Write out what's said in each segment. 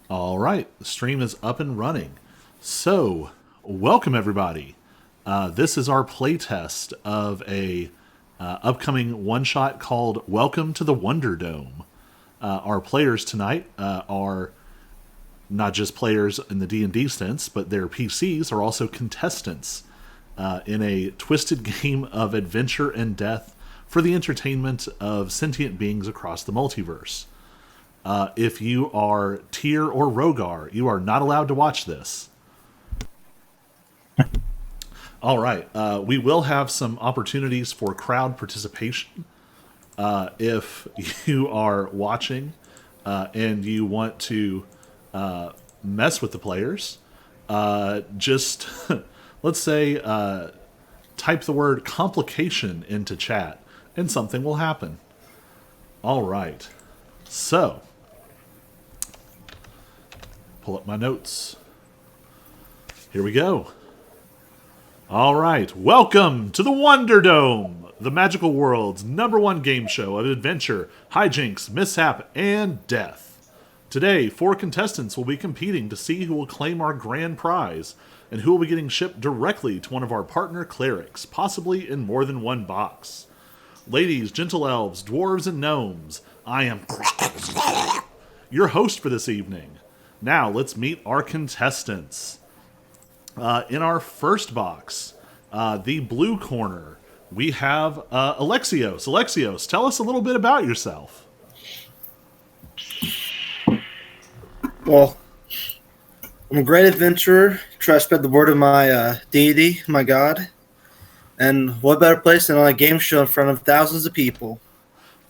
All right, the stream is up and running. So, welcome everybody. This is our playtest of a upcoming one-shot called Welcome to the Wonderdome. Our players tonight are not just players in the D&D sense, but their PCs are also contestants in a twisted game of adventure and death for the entertainment of sentient beings across the multiverse. If you are Tyr or Rogar, you are not allowed to watch this. All right. We will have some opportunities for crowd participation. If you are watching and you want to mess with the players, just let's say type the word complication into chat and something will happen. All right. So, pull up my notes. Here we go. All right. Welcome to the Wonderdome, the magical world's #1 game show of adventure, hijinks, mishap, and death. Today, 4 contestants will be competing to see who will claim our grand prize and who will be getting shipped directly to one of our partner clerics, possibly in more than one box. Ladies, gentle elves, dwarves, and gnomes, I am your host for this evening. Now, let's meet our contestants. In our first box, the blue corner, we have Alexios. Alexios, tell us a little bit about yourself. Well, I'm a great adventurer. Try to spread the word of my deity, my god. And what better place than on a game show in front of thousands of people?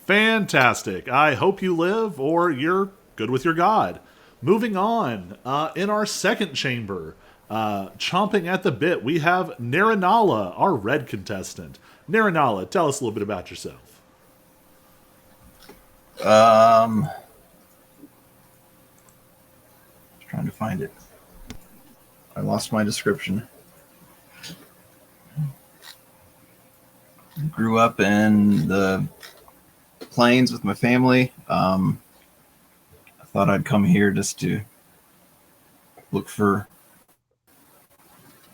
Fantastic. I hope you live or you're good with your god. Moving on, in our second chamber, chomping at the bit, we have Narinala, our red contestant. Narinala, tell us a little bit about yourself. Trying to find it. I lost my description. Grew up in the plains with my family. I thought I'd come here just to look for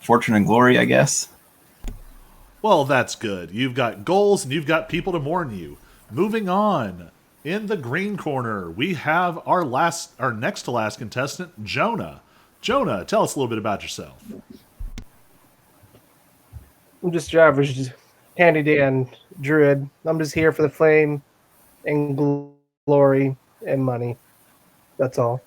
fortune and glory, I guess. Well, that's good. You've got goals and you've got people to mourn you. Moving on, in the green corner, we have our next to last contestant, Jonah. Jonah, tell us a little bit about yourself. I'm just your average handy Dan druid. I'm just here for the flame and glory and money. That's all.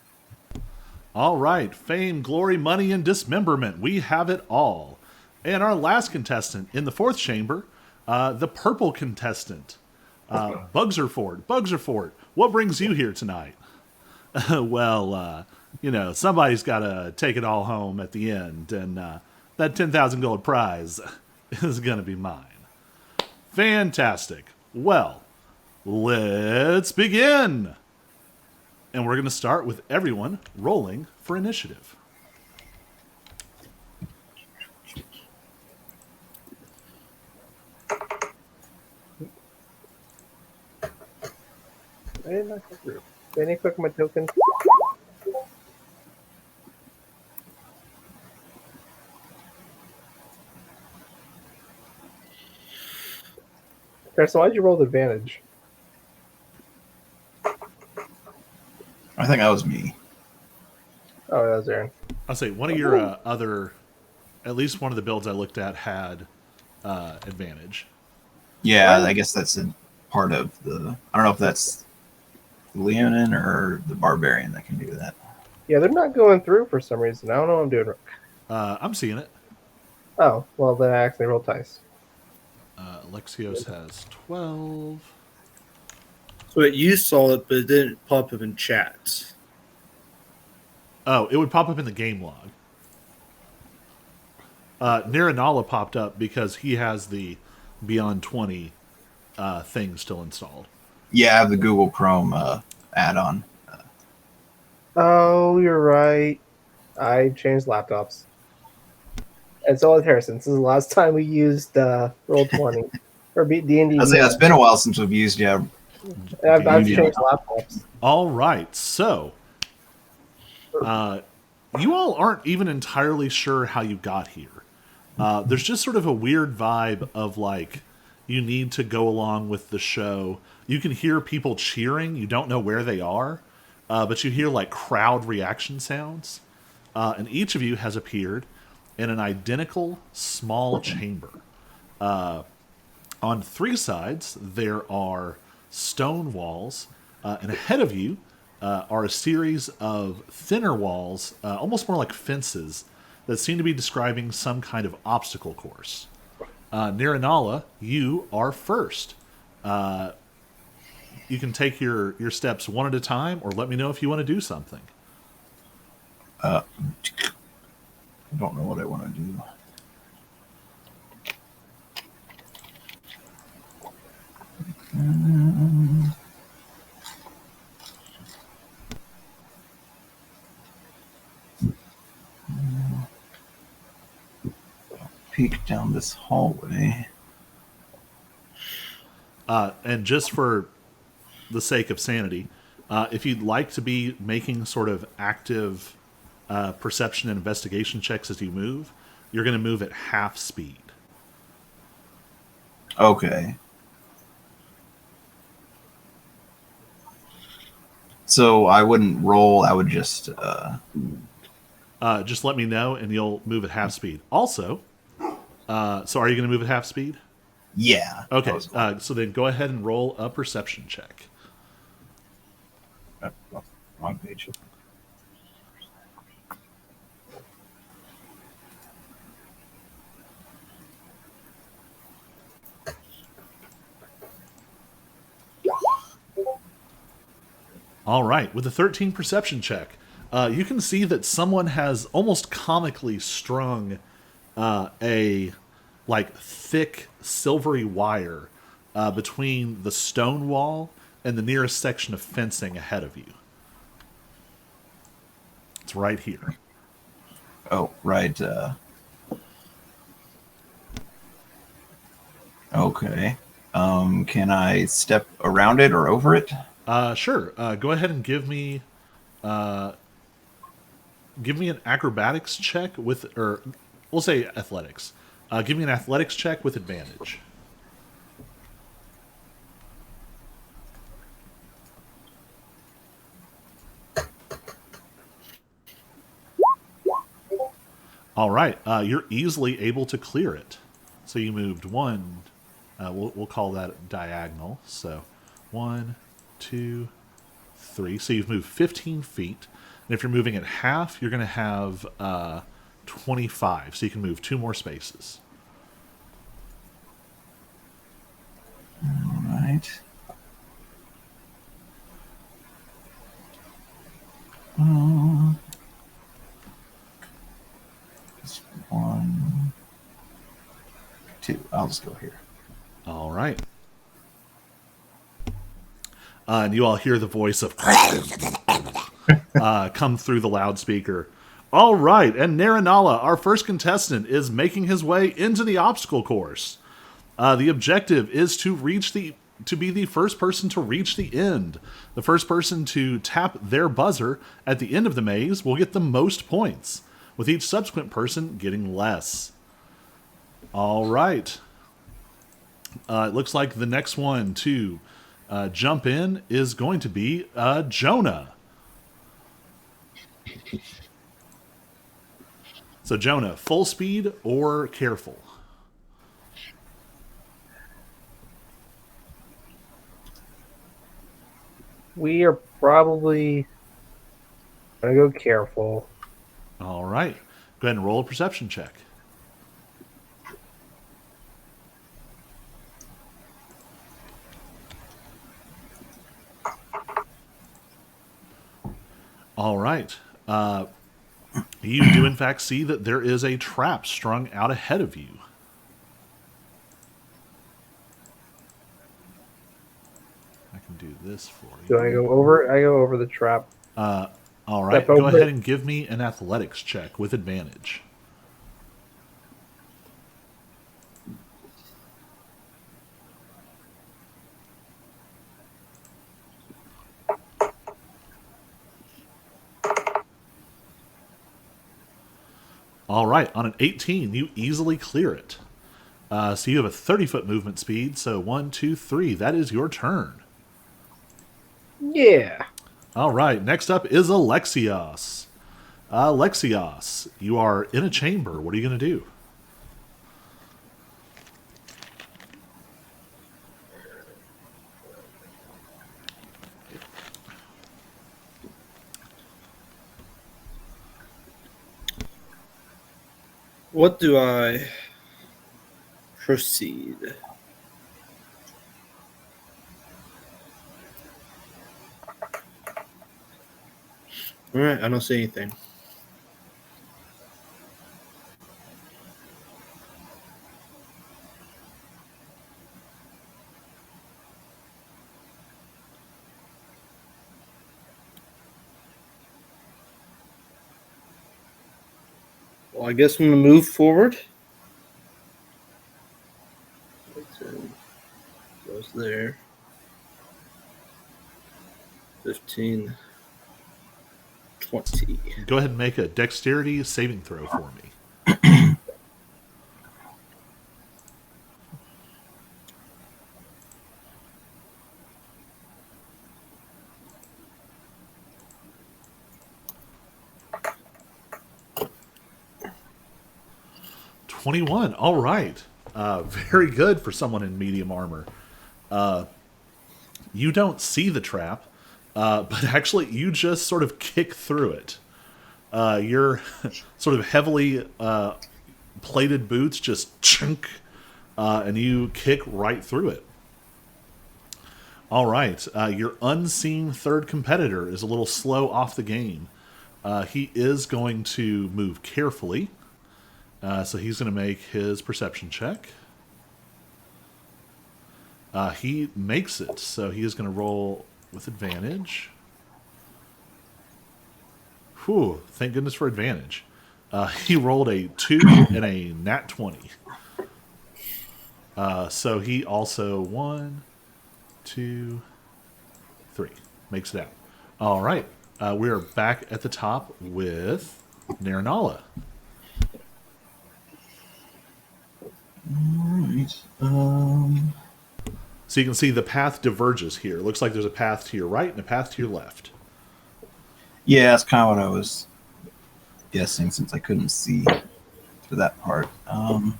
All right, fame, glory, money, and dismemberment. We have it all. And our last contestant in the fourth chamber, the purple contestant, Bugserford. Bugserford, what brings you here tonight? Well, somebody's got to take it all home at the end, and that 10,000 gold prize is going to be mine. Fantastic. Well, let's begin. And we're going to start with everyone rolling for initiative. I did not go through. Did I click my token? So why'd you roll the advantage? I think that was me. Oh, that was Aaron. I'll say one of your at least one of the builds I looked at had advantage. Yeah, I guess that's a part of the... I don't know if that's the Leonin or the Barbarian that can do that. Yeah, they're not going through for some reason. I don't know what I'm doing. I'm seeing it. Oh, well, then I actually rolled dice. Alexios has 12. So you saw it, but it didn't pop up in chat. Oh, it would pop up in the game log. Narinala popped up because he has the Beyond 20 thing still installed. Yeah, I have the Google Chrome add-on. Oh, you're right. I changed laptops. And so with Harrison, this is the last time we used Roll20 or D&D. I say it's been a while since we've used I've changed laptops. All right, so You all aren't even entirely sure how you got here. There's just sort of a weird vibe of like you need to go along with the show. You can hear people cheering. You don't know where they are, but you hear like crowd reaction sounds. And each of you has appeared in an identical small chamber. On three sides, there are stone walls, and ahead of you are a series of thinner walls, almost more like fences, that seem to be describing some kind of obstacle course. Niranala, you are first. You can take your steps one at a time, or let me know if you want to do something. I don't know what I want to do. Peek down this hallway. And just for the sake of sanity, if you'd like to be making sort of active perception and investigation checks as you move, you're going to move at half speed. Okay. So I wouldn't roll. I would just. Just let me know, and you'll move at half speed. Also, so are you going to move at half speed? Yeah. Okay. So then go ahead and roll a perception check. Wrong page. All right. With a 13 perception check, you can see that someone has almost comically strung a like thick silvery wire between the stone wall and the nearest section of fencing ahead of you. It's right here. Oh, right. Okay. Can I step around it or over it? Sure. Go ahead and give me an acrobatics check with, or we'll say athletics. Give me an athletics check with advantage. All right. You're easily able to clear it. So you moved one. We'll call that diagonal. So 1, 2, 3. So you've moved 15 feet. And if you're moving at half, you're going to have 25. So you can move 2 more spaces. All right. Just 1, 2. I'll just go here. All right. And you all hear the voice of come through the loudspeaker. All right, and Niranala, our first contestant, is making his way into the obstacle course. The objective is to be the first person to reach the end. The first person to tap their buzzer at the end of the maze will get the most points, with each subsequent person getting less. All right. It looks like the next one to jump in is going to be Jonah. So Jonah, full speed or careful? We are probably gonna go careful. All right. Go ahead and roll a perception check. All right. You do, in fact, see that there is a trap strung out ahead of you. I can do this for you. Do I go over? I go over the trap. All right. Step Go over ahead it. and give me an athletics check with advantage. All right, on an 18, you easily clear it. So you have a 30-foot movement speed. So 1, 2, 3. That is your turn. Yeah. All right, next up is Alexios. Alexios, you are in a chamber. What are you going to do? What do I proceed? All right, I don't see anything. Well, I guess I'm going to move forward. 10 goes there. 15, 20. Go ahead and make a dexterity saving throw for me. $21. All right. Very good for someone in medium armor. You don't see the trap, but actually you just sort of kick through it. Your sort of heavily plated boots just chunk, and you kick right through it. All right. Your unseen third competitor is a little slow off the game. He is going to move carefully. So he's going to make his perception check. He makes it, so he is going to roll with advantage. Whew, thank goodness for advantage. He rolled a 2 and a nat 20. So he also 1, 2, 3. Makes it out. All right. We are back at the top with Naranala. Alright. So you can see the path diverges here. It looks like there's a path to your right and a path to your left. Yeah, that's kind of what I was guessing since I couldn't see to that part. I'll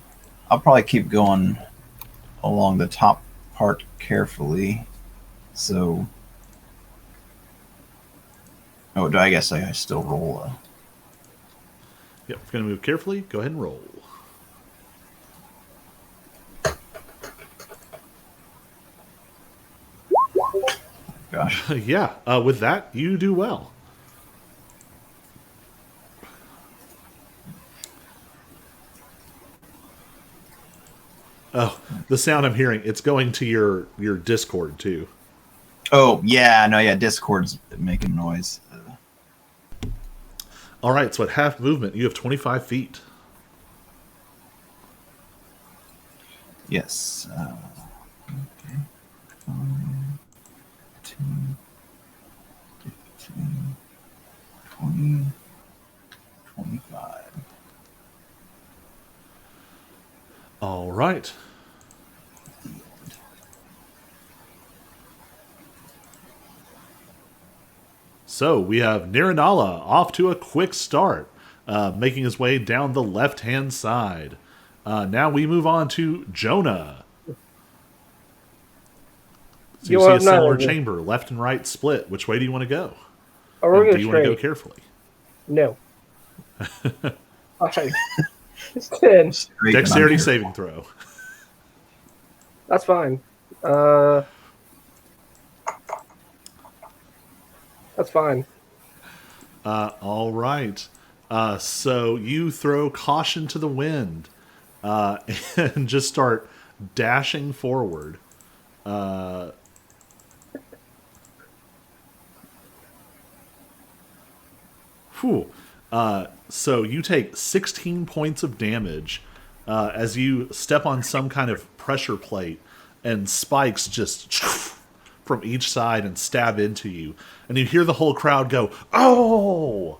probably keep going along the top part carefully. So, I guess I still roll a... Yep, if you're going to move carefully, go ahead and roll. Gosh. Yeah, with that, you do well. Oh, the sound I'm hearing, it's going to your Discord, too. Oh, yeah, no, yeah, Discord's making noise. All right, so at half movement, you have 25 feet. Yes. Okay. 10, 15, 20, 25. All right. So we have Naranala off to a quick start, making his way down the left-hand side. Now we move on to Jonah. So you see a similar chamber, left and right split. Which way do you want to go? Oh, do you want to go carefully? No. Okay. It's 10. Dexterity saving throw. That's fine. That's fine. All right. So you throw caution to the wind and just start dashing forward. So you take 16 points of damage as you step on some kind of pressure plate and spikes just from each side and stab into you. And you hear the whole crowd go, "Oh!"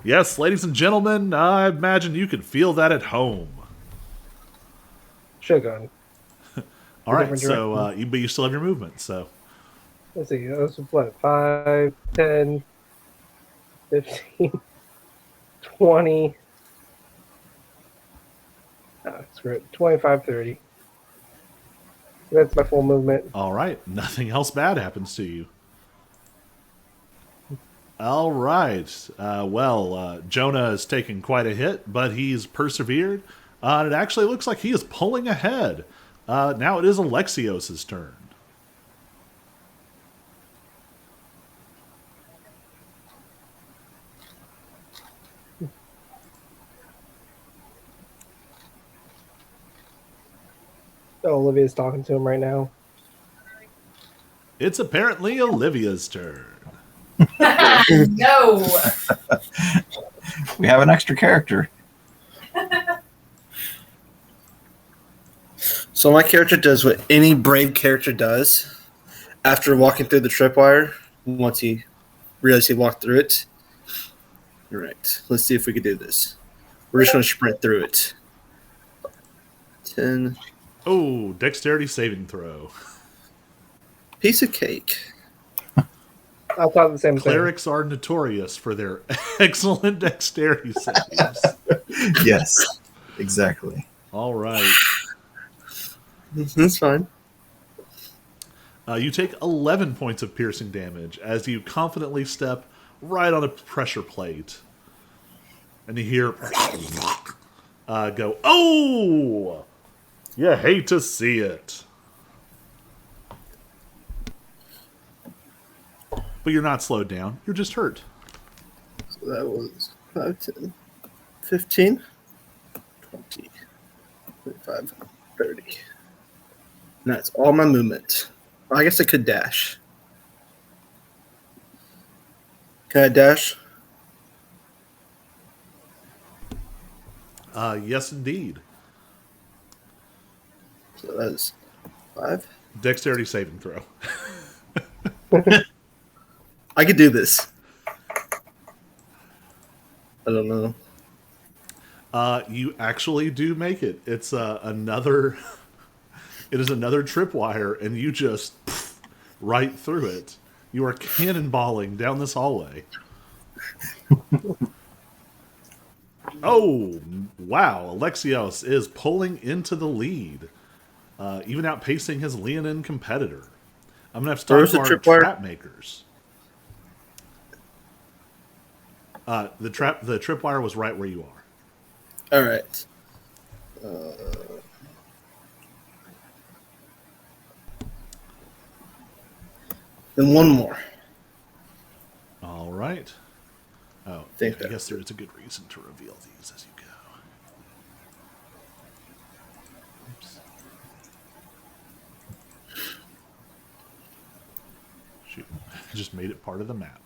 Yes, ladies and gentlemen, I imagine you could feel that at home. Should have gone. All right, different so direction. but you still have your movement. So Let's see. That's what? 5, 10, 15, 20. Screw it. 25, 30. That's my full movement. all right, nothing else bad happens to you. All right. Jonah has taken quite a hit, but he's persevered. And it actually looks like he is pulling ahead. Now it is Alexios' turn. Oh, Olivia's talking to him right now. It's apparently Olivia's turn. No. We have an extra character. So my character does what any brave character does after walking through the tripwire. Once he realized he walked through it. All right, let's see if we can do this. We're just going to sprint through it. 10. Oh, dexterity saving throw. Piece of cake. I thought the same thing. Clerics are notorious for their excellent dexterity saves. Yes, exactly. All right. That's fine. You take 11 points of piercing damage as you confidently step right on a pressure plate. And you hear go, oh! You hate to see it. But you're not slowed down. You're just hurt. So that was 5, 10, 15, 20, 25, 30. And that's all my movement. Well, I guess I could dash. Can I dash? Yes, indeed. So that's 5. Dexterity saving throw. I could do this. I don't know. You actually do make it. It's another. It is another tripwire, and you just right through it. You are cannonballing down this hallway. Oh, wow. Alexios is pulling into the lead, even outpacing his Leonin competitor. I'm going to have to Where's talk the to our tripwire? trap makers. The tripwire was right where you are. All right. Then one more. All right. Oh, Think I that- guess there is a good reason to reveal these as you go. Oops. Shoot. I just made it part of the map.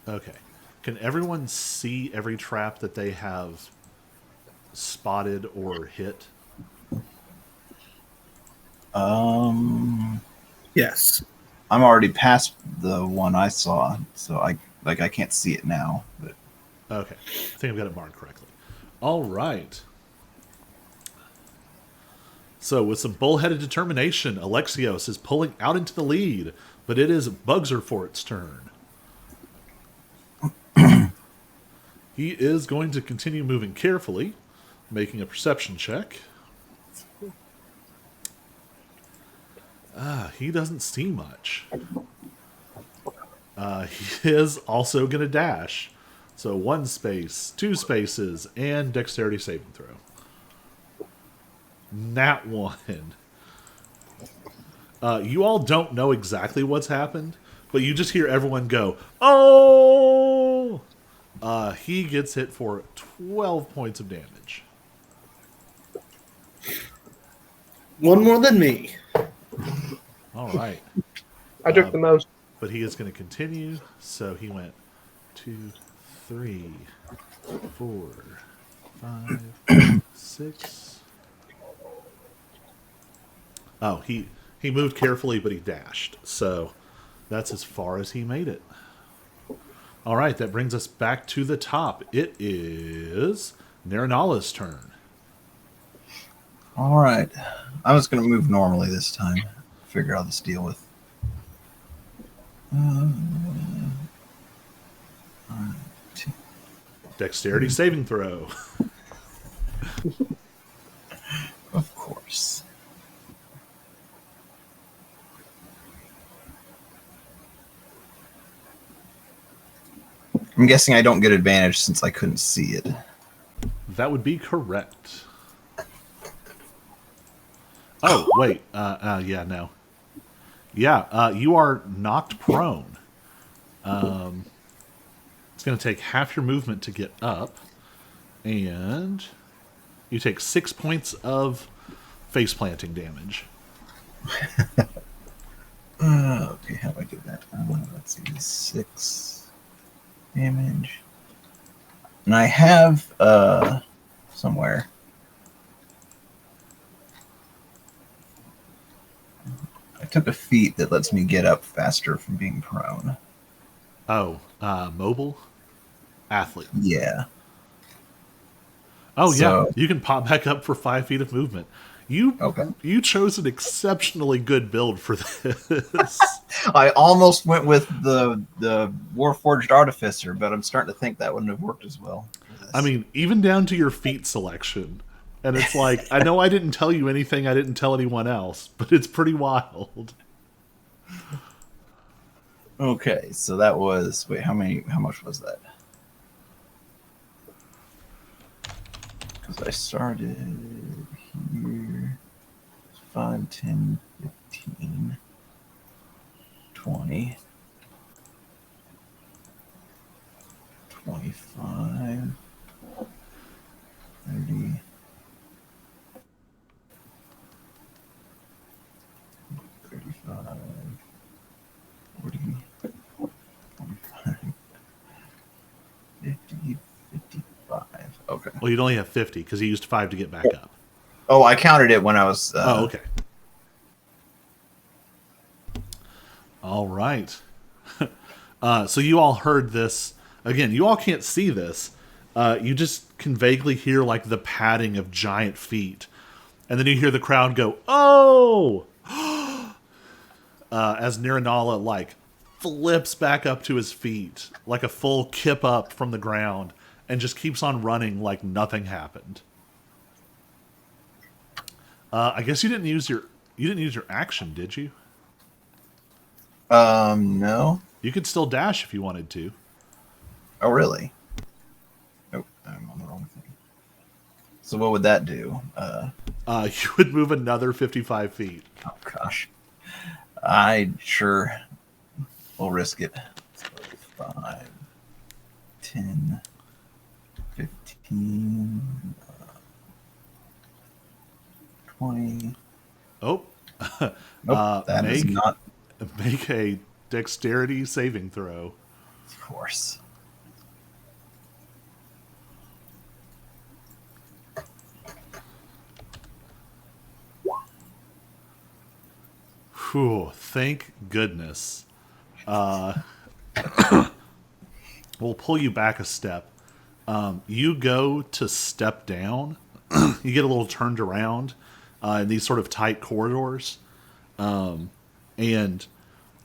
Okay. Can everyone see every trap that they have spotted or hit? Yes. I'm already past the one I saw, so I can't see it now. But Okay. I think I've got it marked correctly. All right. So with some bullheaded determination, Alexios is pulling out into the lead, but it is Bugserfort's turn. He is going to continue moving carefully, making a perception check. He doesn't see much. He is also going to dash. So 1 space, 2 spaces, and dexterity saving throw. Nat 1. You all don't know exactly what's happened, but you just hear everyone go, oh! He gets hit for 12 points of damage. One more than me. All right. I took the most. But he is going to continue. So he went 2, 3, 4, 5, 6. Oh, he moved carefully, but he dashed. So that's as far as he made it. All right, that brings us back to the top. It is Narinala's turn. All right. I was going to move normally this time. Figure out this deal with. Dexterity saving throw. Of course. I'm guessing I don't get advantage since I couldn't see it. That would be correct. Oh, wait. Yeah, no. Yeah, you are knocked prone. It's going to take half your movement to get up. And you take 6 points of face planting damage. Okay, how do I do that? Let's see, 6 damage. And I have somewhere. I took a feat that lets me get up faster from being prone. Oh, mobile? Athlete. Yeah. Oh, So- yeah. You can pop back up for 5 feet of movement. Okay. You chose an exceptionally good build for this. I almost went with the Warforged Artificer, but I'm starting to think that wouldn't have worked as well. for this. I mean, even down to your feet selection. And it's like, I know I didn't tell you anything I didn't tell anyone else, but it's pretty wild. Okay, so that was wait, how much was that? Because I started here 5, 10, 15, 20, 25, 30, 35, 40, 45, 50, 55. Okay. Well, you'd only have 50 because you used 5 to get back up. Oh, I counted it when I was. Oh, okay. All right. So you all heard this. Again, you all can't see this. You just can vaguely hear like the padding of giant feet. And then you hear the crowd go, "Oh!" As Niranala like flips back up to his feet like a full kip up from the ground and just keeps on running like nothing happened. I guess you didn't use your action, did you? No. You could still dash if you wanted to. Oh, really? Oh, I'm on the wrong thing. So what would that do? You would move another 55 feet. Oh gosh, I sure will risk it. So 5, 10, 15, 20. Oh, Nope, that is not. make a dexterity saving throw. Of course. Whew, thank goodness. We'll pull you back a step. You go to step down. You get a little turned around in these sort of tight corridors. And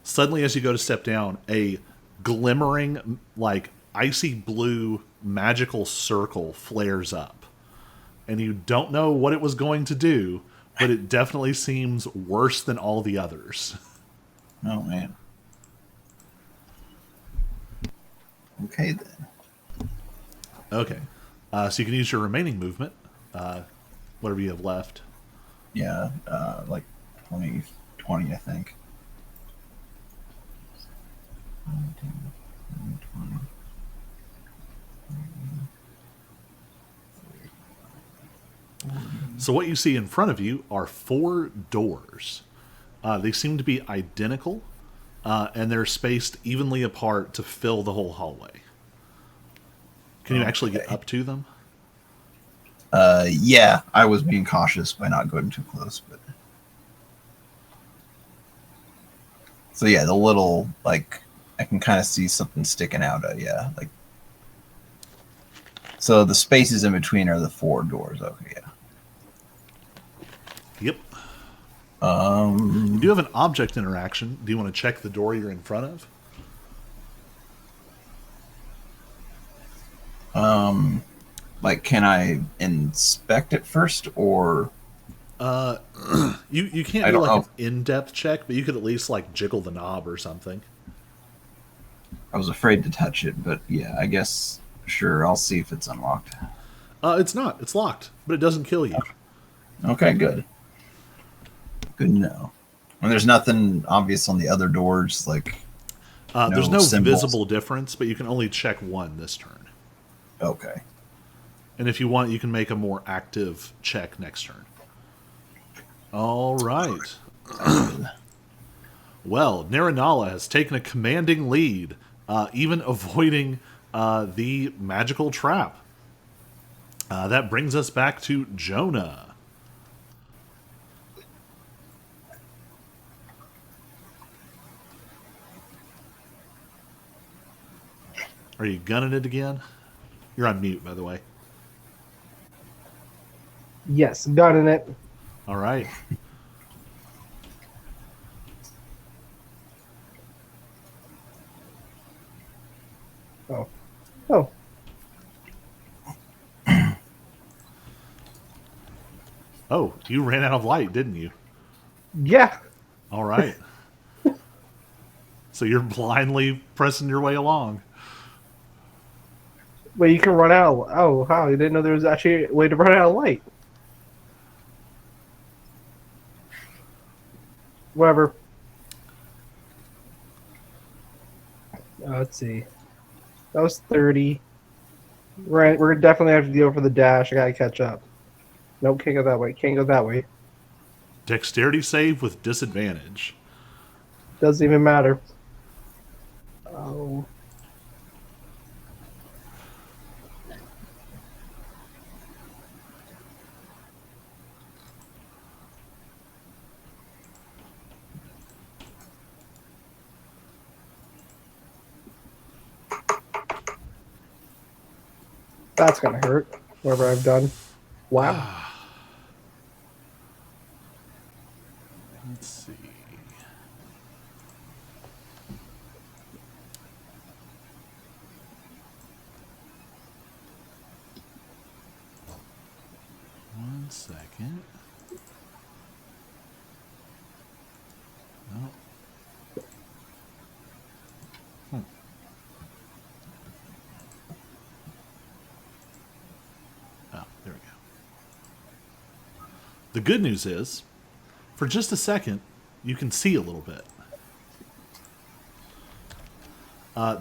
suddenly as you go to step down, a glimmering, like, icy blue magical circle flares up. And you don't know what it was going to do, but it definitely seems worse than all the others. Oh man. Okay then. Okay. So you can use your remaining movement, whatever you have left. Yeah, like 20, I think. 19, 20. So what you see in front of you are 4 doors. They seem to be identical, and they're spaced evenly apart to fill the whole hallway. Can you actually get Okay. up to them? Yeah, I was being cautious by not going too close, but so yeah, the little like I can kind of see something sticking out. Yeah, like so the spaces in between are the 4 doors. Okay, yeah. Yep. You Um, do have an object interaction. Do you want to check the door you're in front of? like can I inspect it first or You can't I do don't like know. an in-depth check, but you could at least like jiggle the knob or something. I was afraid to touch it, but yeah, I guess sure. I'll see if it's unlocked. It's not. It's locked, but it doesn't kill you. Okay, good. Good to know. And there's nothing obvious on the other doors, like There's no no symbols. visible difference, but you can only check one this turn. Okay. And if you want, you can make a more active check next turn. All right. Well, Naranala has taken a commanding lead, even avoiding the magical trap. That brings us back to Jonah. Are you gunning it again? You're on mute, by the way. Yes, got in it. All right. Oh. Oh. Oh, you ran out of light, didn't you? Yeah. All right. So you're blindly pressing your way along. Wait, you can run out. Oh, wow. You didn't know there was actually a way to run out of light. Whatever. Let's see. That was 30. We're definitely have to go for the dash. I gotta catch up. Nope, can't go that way. Can't go that way. Dexterity save with disadvantage. Doesn't even matter. Oh. That's gonna hurt. Whatever I've done. Wow. Let's see. One second. No. Oh, there we go. The good news is, for just a second, you can see a little bit.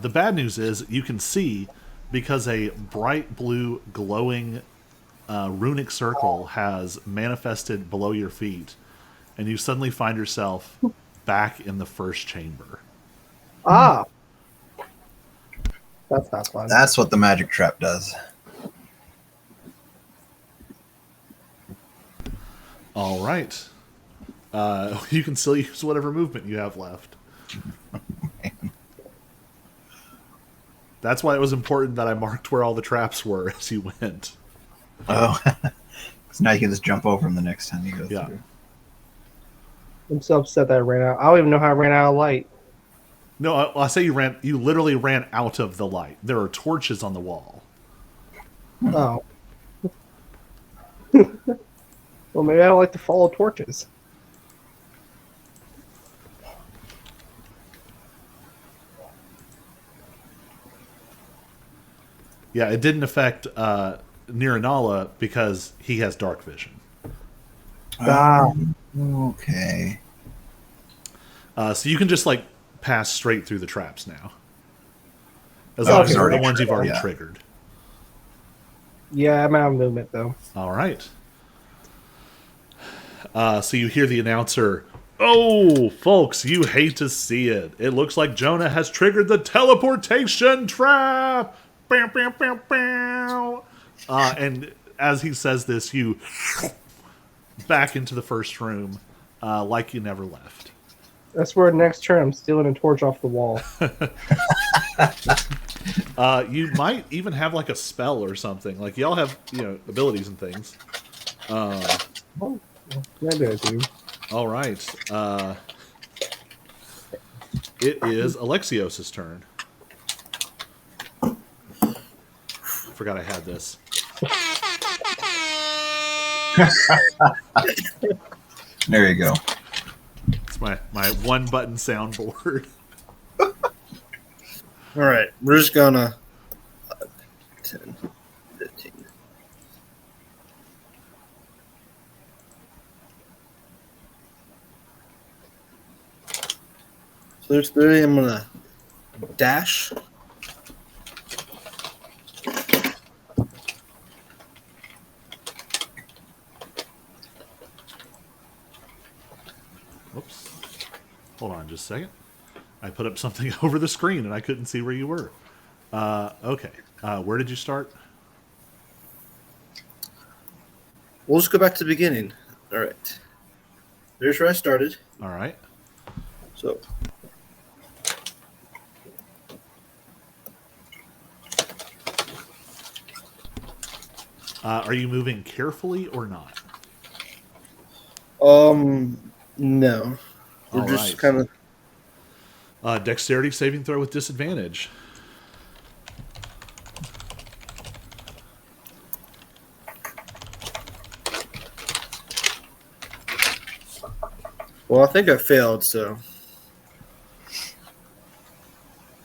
The bad news is you can see because a bright blue glowing runic circle has manifested below your feet, and you suddenly find yourself back in the first chamber. Ah. That's not fun. That's what the magic trap does. All right. You can still use whatever movement you have left. That's why it was important that I marked where all the traps were as you went. Oh, so now you can just jump over them the next time you go Yeah. through. I'm so upset that I ran out. I don't even know how I ran out of light. No, I say you literally ran out of the light. There are torches on the wall. Oh. Well, maybe I don't like to follow torches. Yeah, it didn't affect Niranala because he has dark vision. Ah. Okay. So you can just like pass straight through the traps now. As Oh, long as it's they're the already ones you've already yeah. triggered. Yeah, I'm out of movement, though. All right. So you hear the announcer, "Oh, folks, you hate to see it. It looks like Jonah has triggered the teleportation trap." Bow, bow, bow, bow. And as he says this, you back into the first room like you never left. That's where next turn I'm stealing a torch off the wall. You might even have like a spell or something. Like y'all have, abilities and things. Oh, maybe I do. All right. It is Alexios' turn. Forgot I had this. There you go. It's my one button soundboard. All right, we're just gonna 10, 15. So there's 30. I'm gonna dash. Whoops. Hold on just a second. I put up something over the screen and I couldn't see where you were. Okay. Where did you start? We'll just go back to the beginning. All right. There's where I started. All right. So Are you moving carefully or not? no. We're All just right. kind of Dexterity saving throw with disadvantage. well, I think I failed, so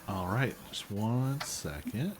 All right. Just 1 second.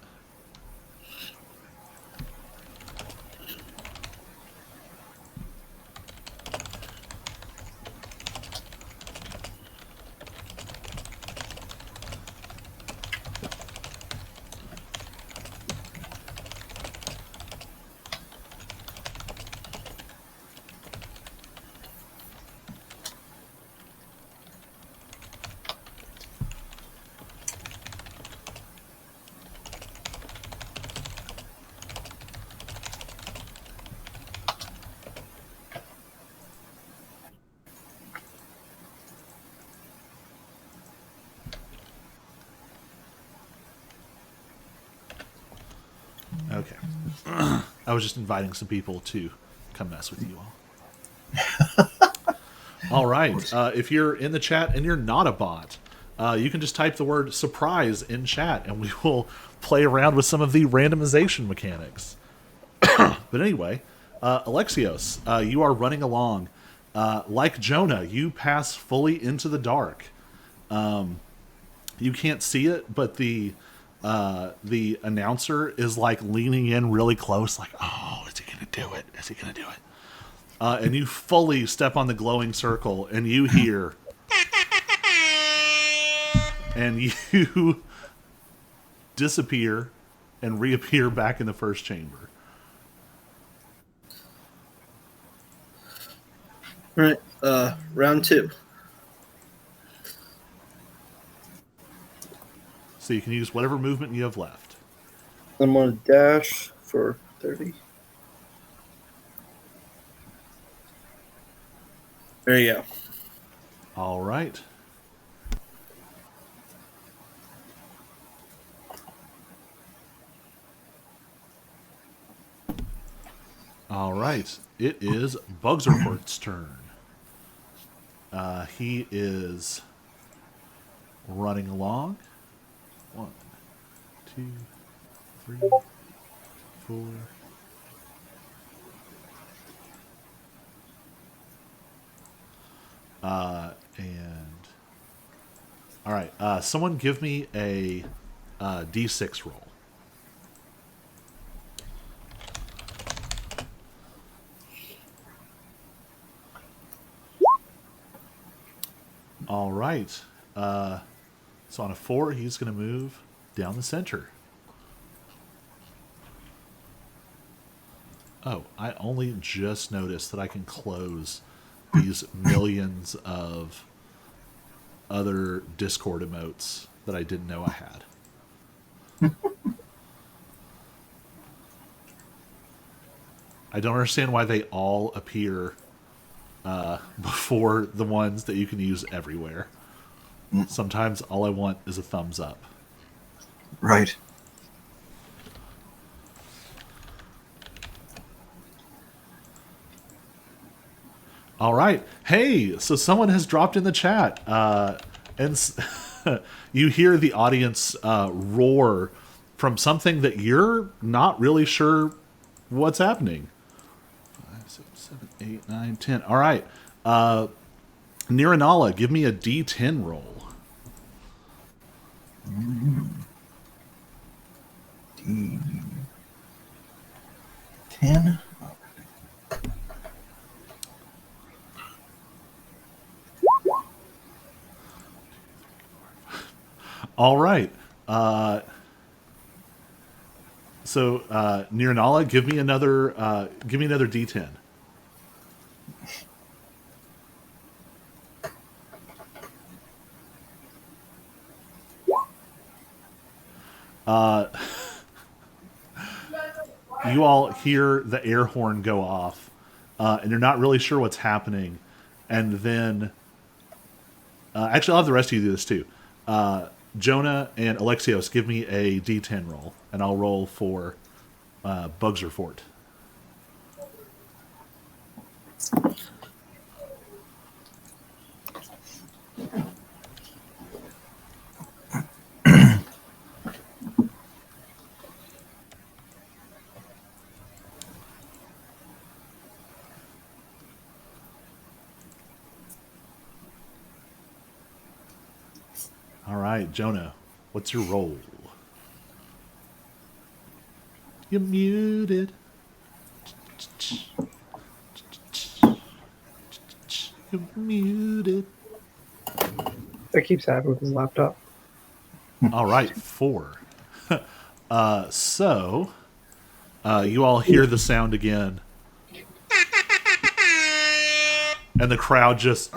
Okay. I was just inviting some people to come mess with you all. All right. If you're in the chat and you're not a bot, you can just type the word surprise in chat and we will play around with some of the randomization mechanics. But anyway, Alexios, you are running along. Like Jonah, you pass fully into the dark. You can't see it, but the announcer is like leaning in really close, like, oh, is he gonna do it? Is he gonna do it? And you fully step on the glowing circle, and you hear, and you disappear and reappear back in the first chamber. all right. Round 2. So you can use whatever movement you have left. I'm gonna dash for 30. There you go. All right. All right. It is Bugserport's turn. He is running along. 1, 2, 3, 4. And all right. Someone give me a D6 roll. All right. So on a 4, he's going to move down the center. Oh, I only just noticed that I can close these millions of other Discord emotes that I didn't know I had. I don't understand why they all appear before the ones that you can use everywhere. Sometimes all I want is a thumbs up. Right. All right. Hey, so someone has dropped in the chat, you hear the audience roar from something that you're not really sure what's happening. 5, 6, 7, 8, 9, 10. All right. Niranala, give me a D10 roll. D10. All right. So Niranala, give me another D10. You all hear the air horn go off, and you're not really sure what's happening. And then, actually, I'll have the rest of you do this too. Jonah and Alexios, give me a D10 roll, and I'll roll for Bugsor Fort. All right, Jonah, what's your roll? You're muted. You're muted. That keeps happening with his laptop. All right, 4. So, you all hear the sound again. And the crowd just...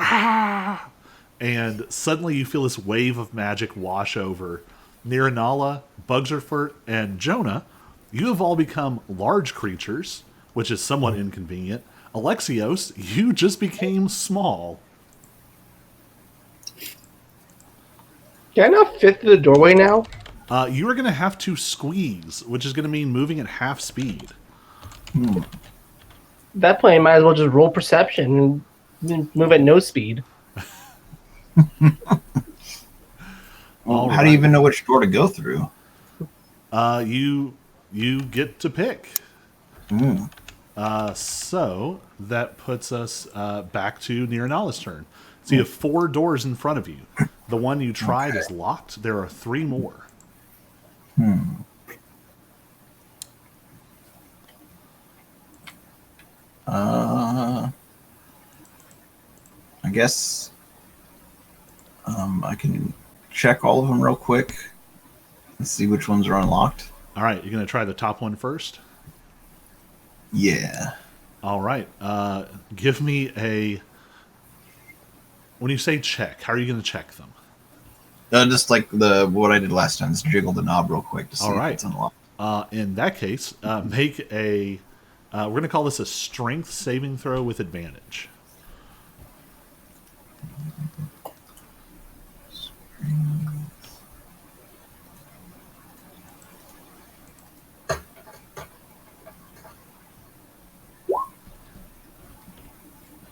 And suddenly you feel this wave of magic wash over. Niranala, Bugserfurt, and Jonah, you have all become large creatures, which is somewhat inconvenient. Alexios, you just became small. Can I not fit through the doorway now? You are going to have to squeeze, which is going to mean moving at half speed. That plane might as well just roll perception and move at no speed. How do you even know which door to go through? You get to pick. So that puts us back to Niranala's turn. So you have 4 doors in front of you. The one you tried is locked. There are 3 more. I guess I can check all of them real quick and see which ones are unlocked. All right, you're going to try the top one first? Yeah. All right. Give me a... When you say check, how are you going to check them? Just like what I did last time. Just jiggle the knob real quick to see if it's unlocked. In that case, make a... we're going to call this a strength saving throw with advantage.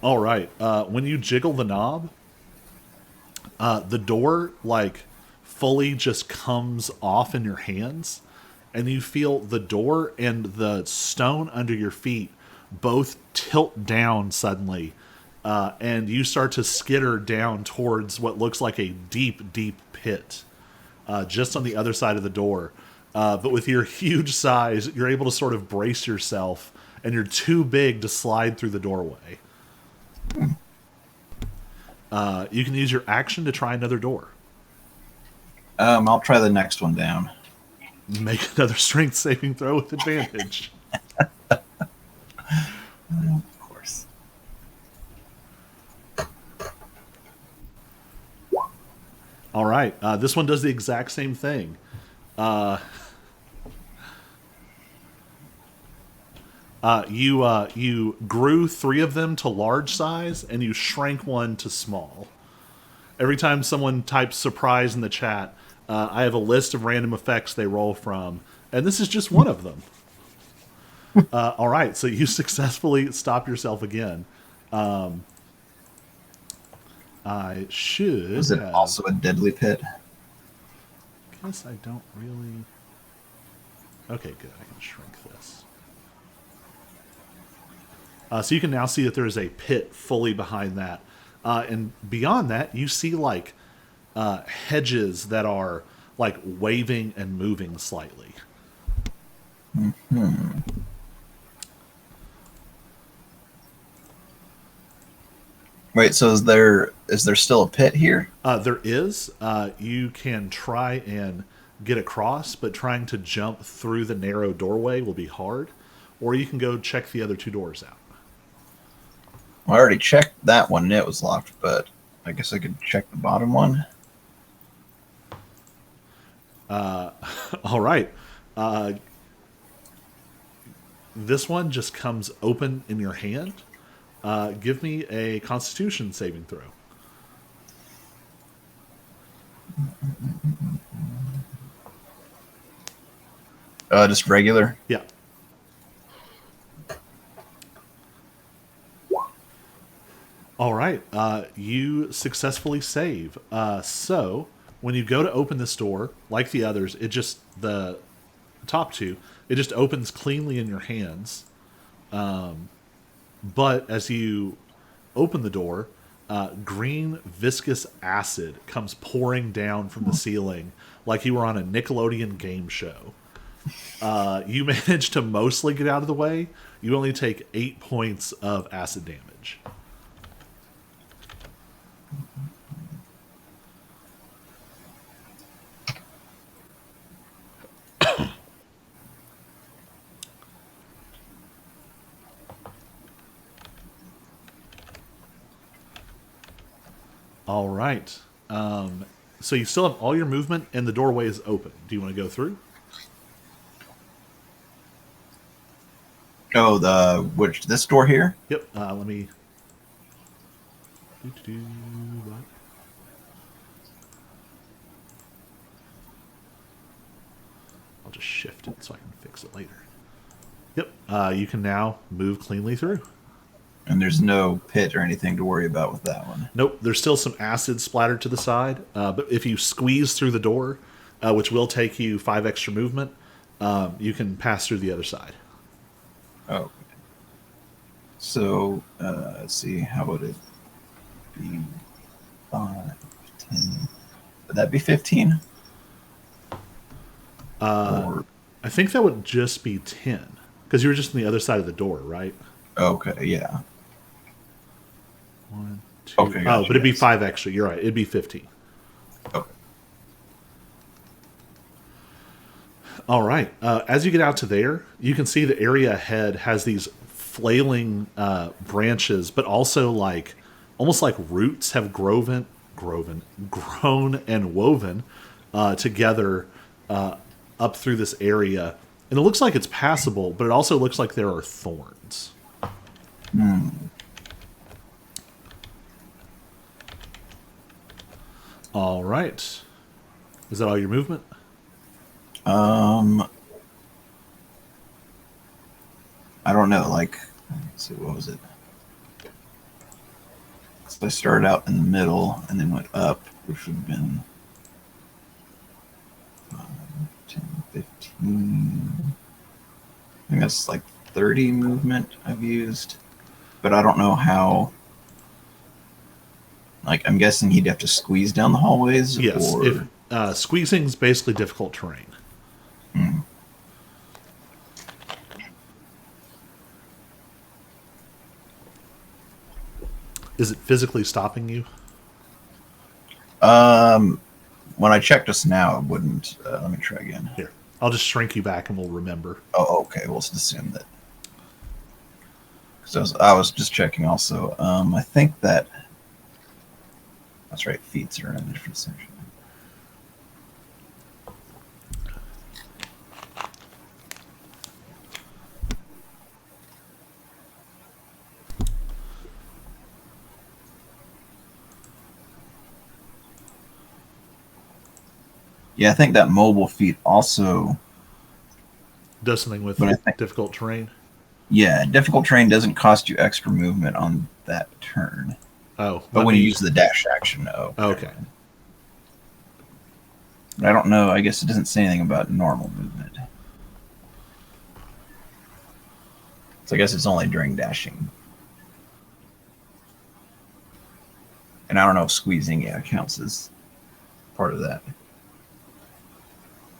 All right. When you jiggle the knob, the door like fully just comes off in your hands, and you feel the door and the stone under your feet both tilt down suddenly, and you start to skitter down towards what looks like a deep, deep pit, just on the other side of the door. But with your huge size, you're able to sort of brace yourself, and you're too big to slide through the doorway. You can use your action to try another door. I'll try the next one down. Make another strength saving throw with advantage. Of course. All right. This one does the exact same thing. You grew 3 of them to large size, and you shrank 1 to small. Every time someone types surprise in the chat, I have a list of random effects they roll from, and this is just one of them. All right, so you successfully stop yourself again. I should. Was it also a deadly pit? Guess I don't really. Okay, good. I can shrink this. So you can now see that there is a pit fully behind that. And beyond that, you see like hedges that are like waving and moving slightly. Wait, so is there still a pit here? There is. You can try and get across, but trying to jump through the narrow doorway will be hard. Or you can go check the other 2 doors out. Well, I already checked that one and it was locked, but I guess I could check the bottom one. All right. This one just comes open in your hand. Give me a Constitution saving throw. Just regular? Yeah. All right. You successfully save. So when you go to open this door, like the others, the top 2, it just opens cleanly in your hands. But as you open the door, green viscous acid comes pouring down from the ceiling like you were on a Nickelodeon game show. You manage to mostly get out of the way. You only take 8 points of acid damage. All right. So you still have all your movement, and the doorway is open. Do you want to go through? Oh, this door here? Yep. Let me. What? I'll just shift it so I can fix it later. Yep. You can now move cleanly through. And there's no pit or anything to worry about with that one. Nope, there's still some acid splattered to the side. But if you squeeze through the door, which will take you 5 extra movement, you can pass through the other side. Oh. So, let's see, how would it be? 5, 10. Would that be 15? I think that would just be 10. Because you were just on the other side of the door, right? Okay, yeah. 1, 2. Okay, gotcha, but it'd be yes. 5 extra. You're right. It'd be 15. Okay. All right. As you get out to there, you can see the area ahead has these flailing branches, but also like almost like roots have grown and woven together up through this area. And it looks like it's passable, but it also looks like there are thorns. All right. Is that all your movement? I don't know, like, let's see, what was it? So I started out in the middle and then went up, which would have been 5, 10, 15. I think that's like 30 movement I've used. But I don't know how. Like, I'm guessing he'd have to squeeze down the hallways? Yes. Or... Squeezing is basically difficult terrain. Is it physically stopping you? When I checked just now, it wouldn't. Let me try again. Here, I'll just shrink you back and we'll remember. Oh, okay. We'll just assume that. Because I was just checking also. I think that. That's right. Feats are in a different section. Yeah, I think that mobile feat also Does something with But I think- difficult terrain. Yeah, difficult terrain doesn't cost you extra movement on that turn. Oh, But let when me- you use the dash action, no. Okay. But I don't know. I guess it doesn't say anything about normal movement. So I guess it's only during dashing. And I don't know if squeezing counts as part of that.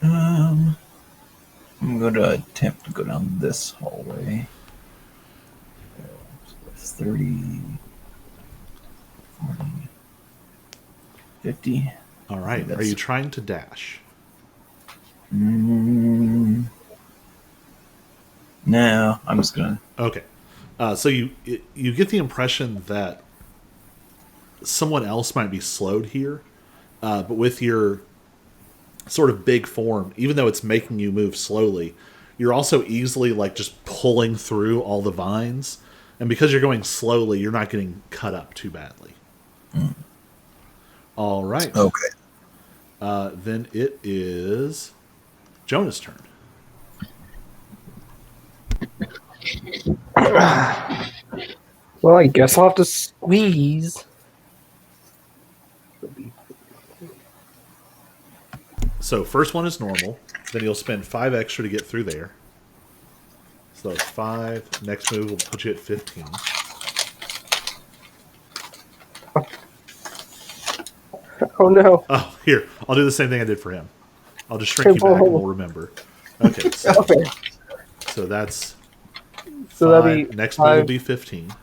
I'm going to attempt to go down this hallway. So it's 30, 40, 50. All right. Are That's- you trying to dash? No, I'm just going to... Okay. So you get the impression that someone else might be slowed here, but with your sort of big form, even though it's making you move slowly, you're also easily like just pulling through all the vines, and because you're going slowly, you're not getting cut up too badly. All right. Okay. Then it is Jonah's turn. Well, I guess I'll have to squeeze. So first one is normal. Then you'll spend 5 extra to get through there. So that's 5. Next move will put you at 15. Oh no. Oh, here. I'll do the same thing I did for him. I'll just shrink you back and we'll remember. Okay, so, Okay. so that's So 5. that'd be Next move will 5. be 15.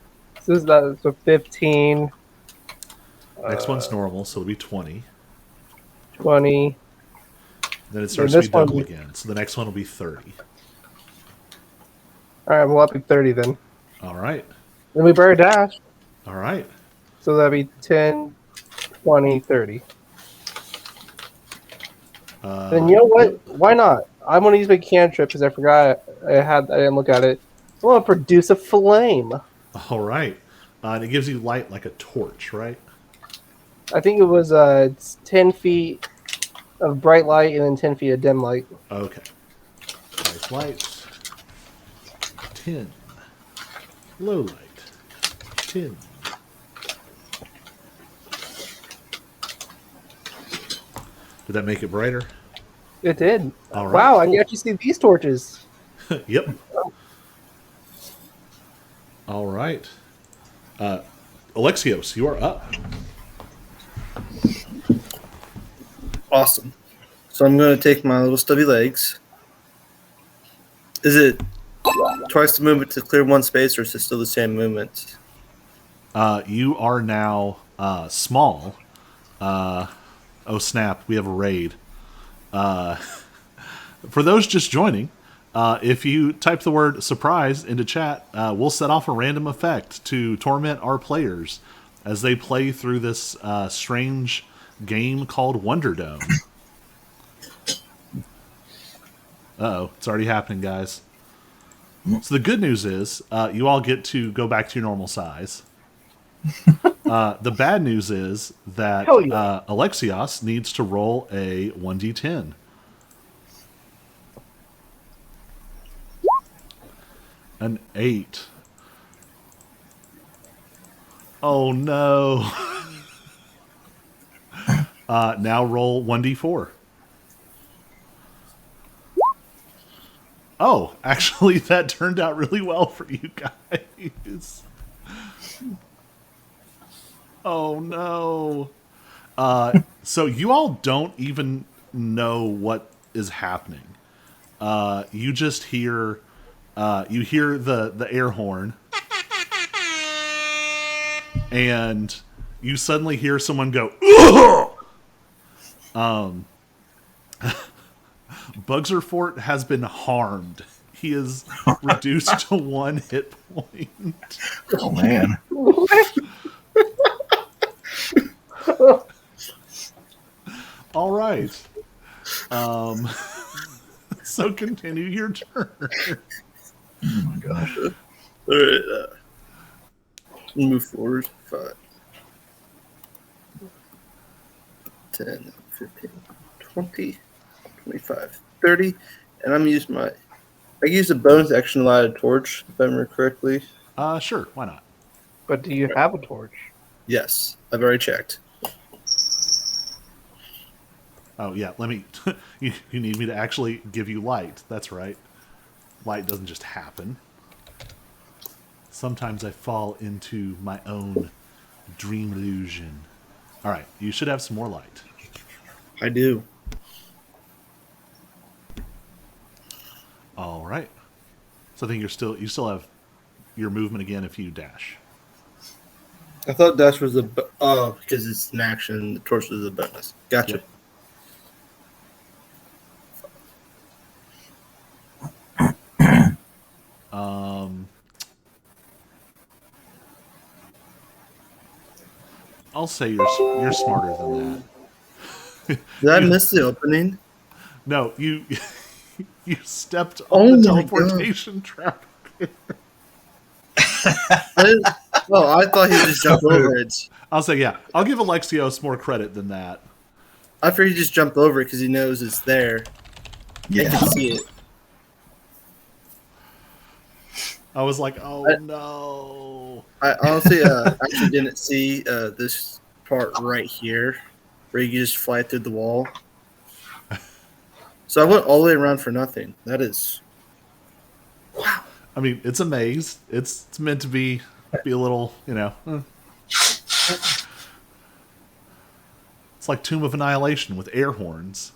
So 15, Next one's normal, so it'll be 20. 20. Then it starts to this be double one- again. So the next one will be 30. All right, well, up to 30 then. All right. Then we better dash. All right. So that'd be 10, 20, 30. Then you know what? Why not? I'm going to use my cantrip because I forgot I didn't look at it. I want to produce a flame. All right. And it gives you light like a torch, right? I think it was it's 10 feet of bright light and then 10 feet of dim light. Okay. Bright light. 10. Low light. 10. Did that make it brighter? It did. All right. Wow, I can actually see these torches. Yep. All right. Alexios, you are up. Awesome. So I'm going to take my little stubby legs. Is it twice the movement to clear one space, or is it still the same movement? You are now small. Oh, snap. We have a raid. For those just joining, if you type the word surprise into chat, we'll set off a random effect to torment our players as they play through this strange game called Wonderdome. Uh-oh, it's already happening, guys. So the good news is you all get to go back to your normal size. The bad news is that Hell yeah. Alexios needs to roll a 1d10. An 8. Oh no. Now roll 1d4. Oh, actually that turned out really well for you guys. Oh no. So you all don't even know what is happening. You just hear the air horn, and you suddenly hear someone go, "Ugh!" Bugserfort has been harmed. He is reduced to 1 hit point. Oh, man. All right. So continue your turn. Oh, my gosh. All right. Move forward. 5, 10, 15, 20. 20, 25, 30, and I'm using I use the bonus action to light a torch, if I remember correctly. Sure, why not? But do you have a torch? Yes, I've already checked. Oh yeah, let me. you need me to actually give you light. That's right. Light doesn't just happen. Sometimes I fall into my own dream illusion. All right, you should have some more light. I do. All right. So I think you still have your movement again if you dash. I thought dash was because it's an action. The torch was a bonus. Gotcha. Yep. I'll say you're smarter than that. Did I miss the opening? No, you you stepped on Oh the my teleportation trap. I thought he just jumped over it. I'll say yeah. I'll give Alexios more credit than that. I figured he just jumped over it because he knows it's there. Yeah. He can see it. I was like, oh no. I honestly actually didn't see this part right here where you just fly through the wall. So I went all the way around for nothing. That is... Wow. I mean, it's a maze. It's meant to be a little, It's like Tomb of Annihilation with air horns.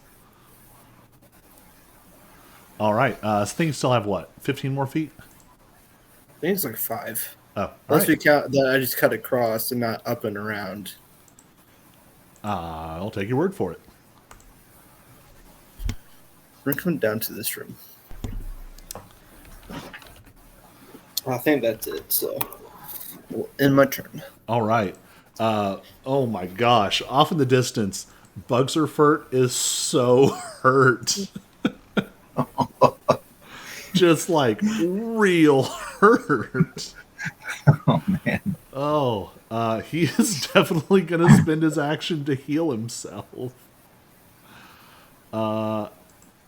All right. So I think you still have what? 15 more feet? I think it's like 5. Oh, all Unless we right. count that I just cut across and not up and around. I'll take your word for it. We're coming down to this room. I think that's it. So, we'll end my turn. All right. Oh my gosh. Off in the distance, Bugserfurt is so hurt. Just like real hurt. Oh man. Oh, he is definitely going to spend his action to heal himself.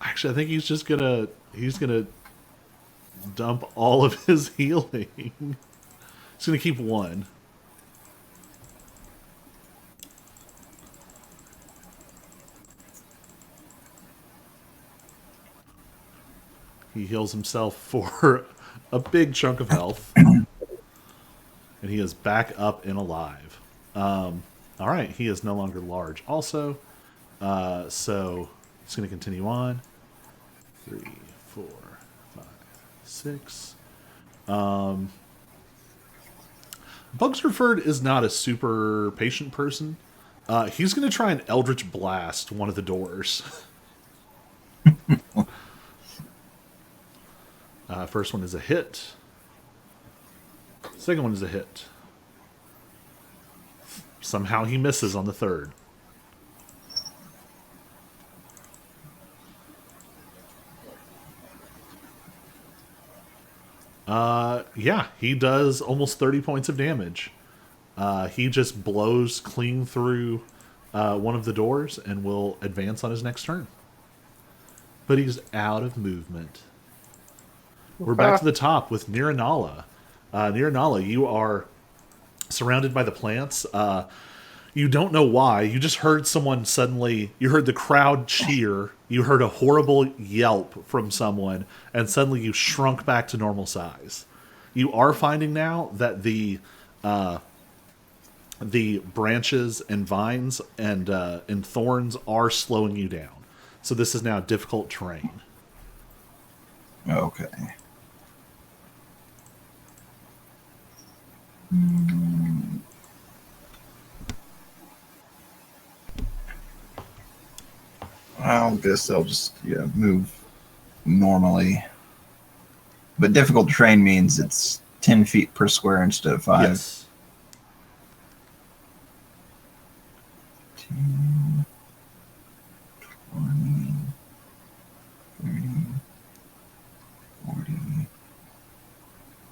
Actually, I think he's gonna dump all of his healing. He's gonna keep 1. He heals himself for a big chunk of health. And he is back up and alive. All right, he is no longer large also. So he's going to continue on. 3, 4, 5, 6. Bugserford is not a super patient person. He's going to try and Eldritch Blast one of the doors. First one is a hit. Second one is a hit. Somehow he misses on the third. Yeah, he does almost 30 points of damage. He just blows clean through one of the doors and will advance on his next turn. But he's out of movement. We're back to the top with Niranala. Niranala, you are surrounded by the plants. You don't know why. You just heard someone suddenly... You heard the crowd cheer. You heard a horrible yelp from someone. And suddenly you shrunk back to normal size. You are finding now that the branches and vines and thorns are slowing you down. So this is now difficult terrain. Okay. I guess I'll just move normally. But difficult terrain means it's 10 feet per square instead of 5. Yes. 10, 20, 30, 40,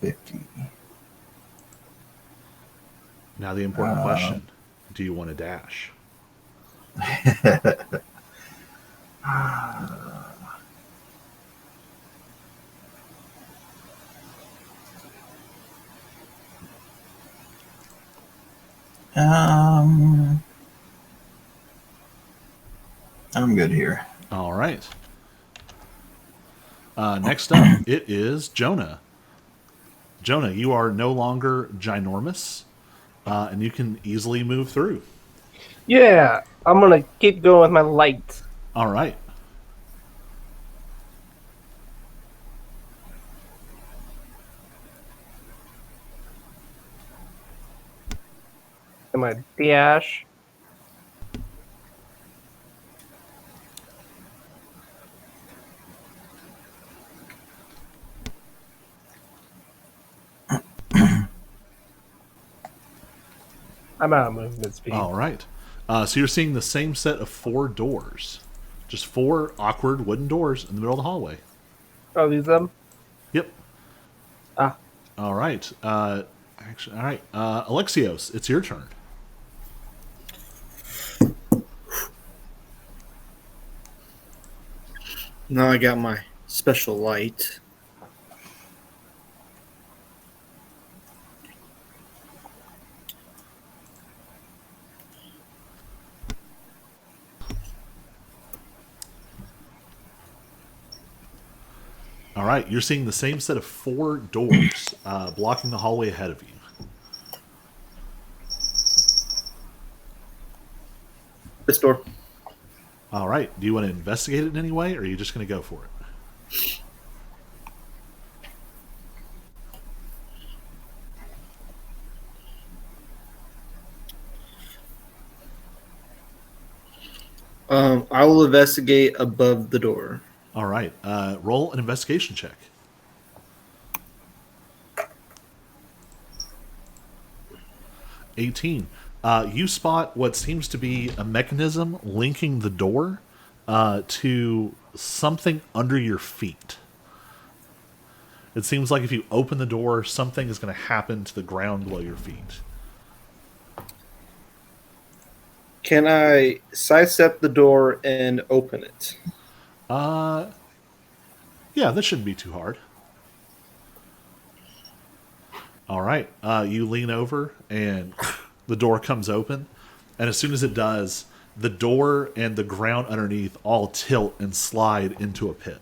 50. Now the important question. Do you want to dash? Um, I'm good here. All right. Next up, it is Jonah. Jonah, you are no longer ginormous, and you can easily move through. Yeah, I'm gonna keep going with my light. All right. And my dash. I'm out of movement speed. All right. So you're seeing the same set of 4 doors. Just 4 awkward wooden doors in the middle of the hallway. Oh, these them? Yep. Ah, All right. Actually, all right. Alexios, it's your turn. Now I got my special light. All right. You're seeing the same set of 4 doors blocking the hallway ahead of you. This door. All right. Do you want to investigate it in any way, or are you just going to go for it? I will investigate above the door. All right. Roll an investigation check. 18. You spot what seems to be a mechanism linking the door to something under your feet. It seems like if you open the door, something is going to happen to the ground below your feet. Can I sidestep the door and open it? Yeah, this shouldn't be too hard. All right. You lean over, and the door comes open. And as soon as it does, the door and the ground underneath all tilt and slide into a pit.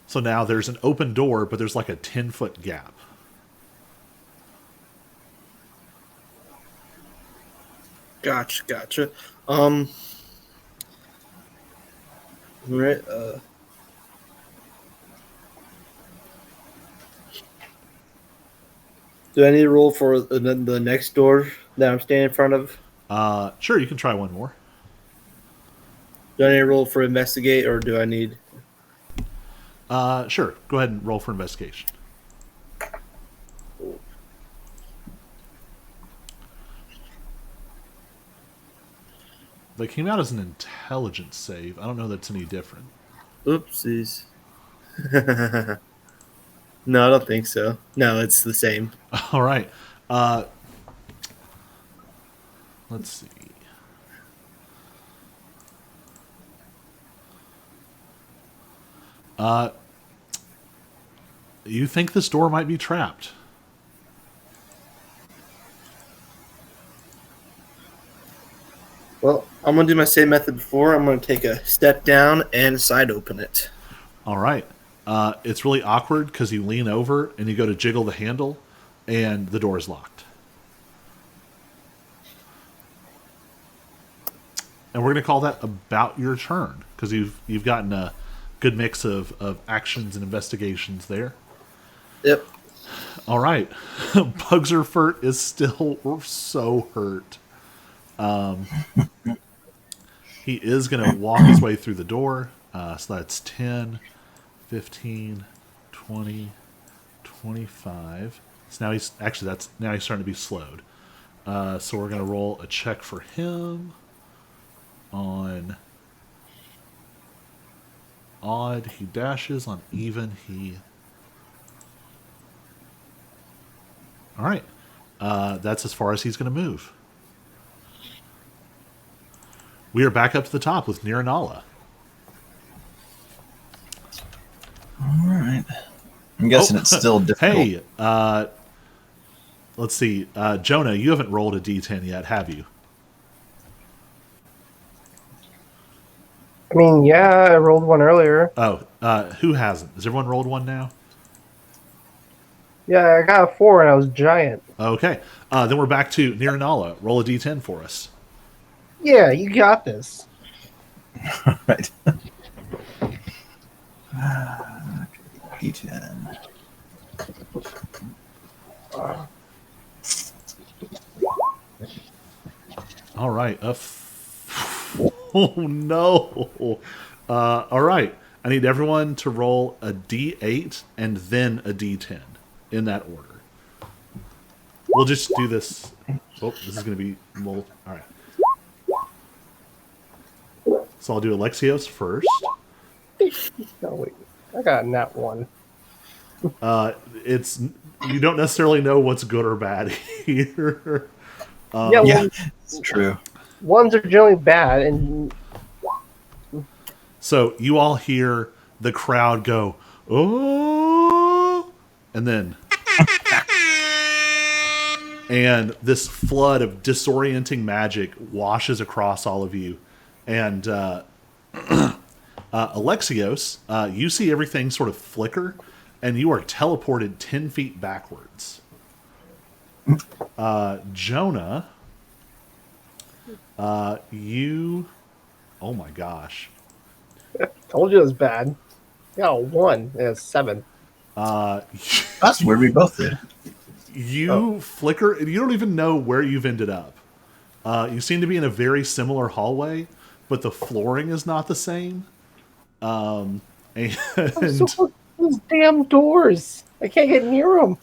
So now there's an open door, but there's like a 10-foot gap. Gotcha. Right. Do I need to roll for the next door that I'm standing in front of? Sure, you can try one more. Do I need to roll for investigate, or do I need? Sure, go ahead and roll for investigation. They came out as an intelligence save. I don't know that's any different. Oopsies. No, I don't think so. No, it's the same. All right. Let's see. You think this door might be trapped. Well, I'm gonna do my same method before. I'm gonna take a step down and side open it. All right. It's really awkward because you lean over and you go to jiggle the handle, and the door is locked. And we're going to call that about your turn because you've gotten a good mix of actions and investigations there. Yep. All right. Bugserfurt is still so hurt. He is going to walk his way through the door. So that's 10, 15, 20, 25. So now he's starting to be slowed. So we're going to roll a check for him on odd. He dashes. On even, he... All right. That's as far as he's going to move. we are back up to the top with Niranala. All right. I'm guessing it's still difficult. Hey, let's see. Jonah, you haven't rolled a d10 yet, have you? I mean, yeah, I rolled one earlier. Oh, who hasn't? Has everyone rolled one now? Yeah, I got a 4 and I was giant. Okay. Then we're back to Niranala. Roll a d10 for us. Yeah, you got this. Right. D10. All right. Oh, no. All right. I need everyone to roll a d8 and then a d10 in that order. We'll just do this. Oh, this is going to be... All right. So I'll do Alexios first. Oh, wait. I got nat 1. It's... You don't necessarily know what's good or bad here. Yeah, Yeah, it's true. ones are generally bad, and So you all hear the crowd go, oh, and then, and this flood of disorienting magic washes across all of you. And Alexios, you see everything sort of flicker, and you are teleported 10 feet backwards. Jonah, you... Oh my gosh. told you it was bad. Yeah, 1 and a 7. That's where we both did. You flicker... You don't even know where you've ended up. You seem to be in a very similar hallway, but the flooring is not the same. And So those damn doors. I can't get near them.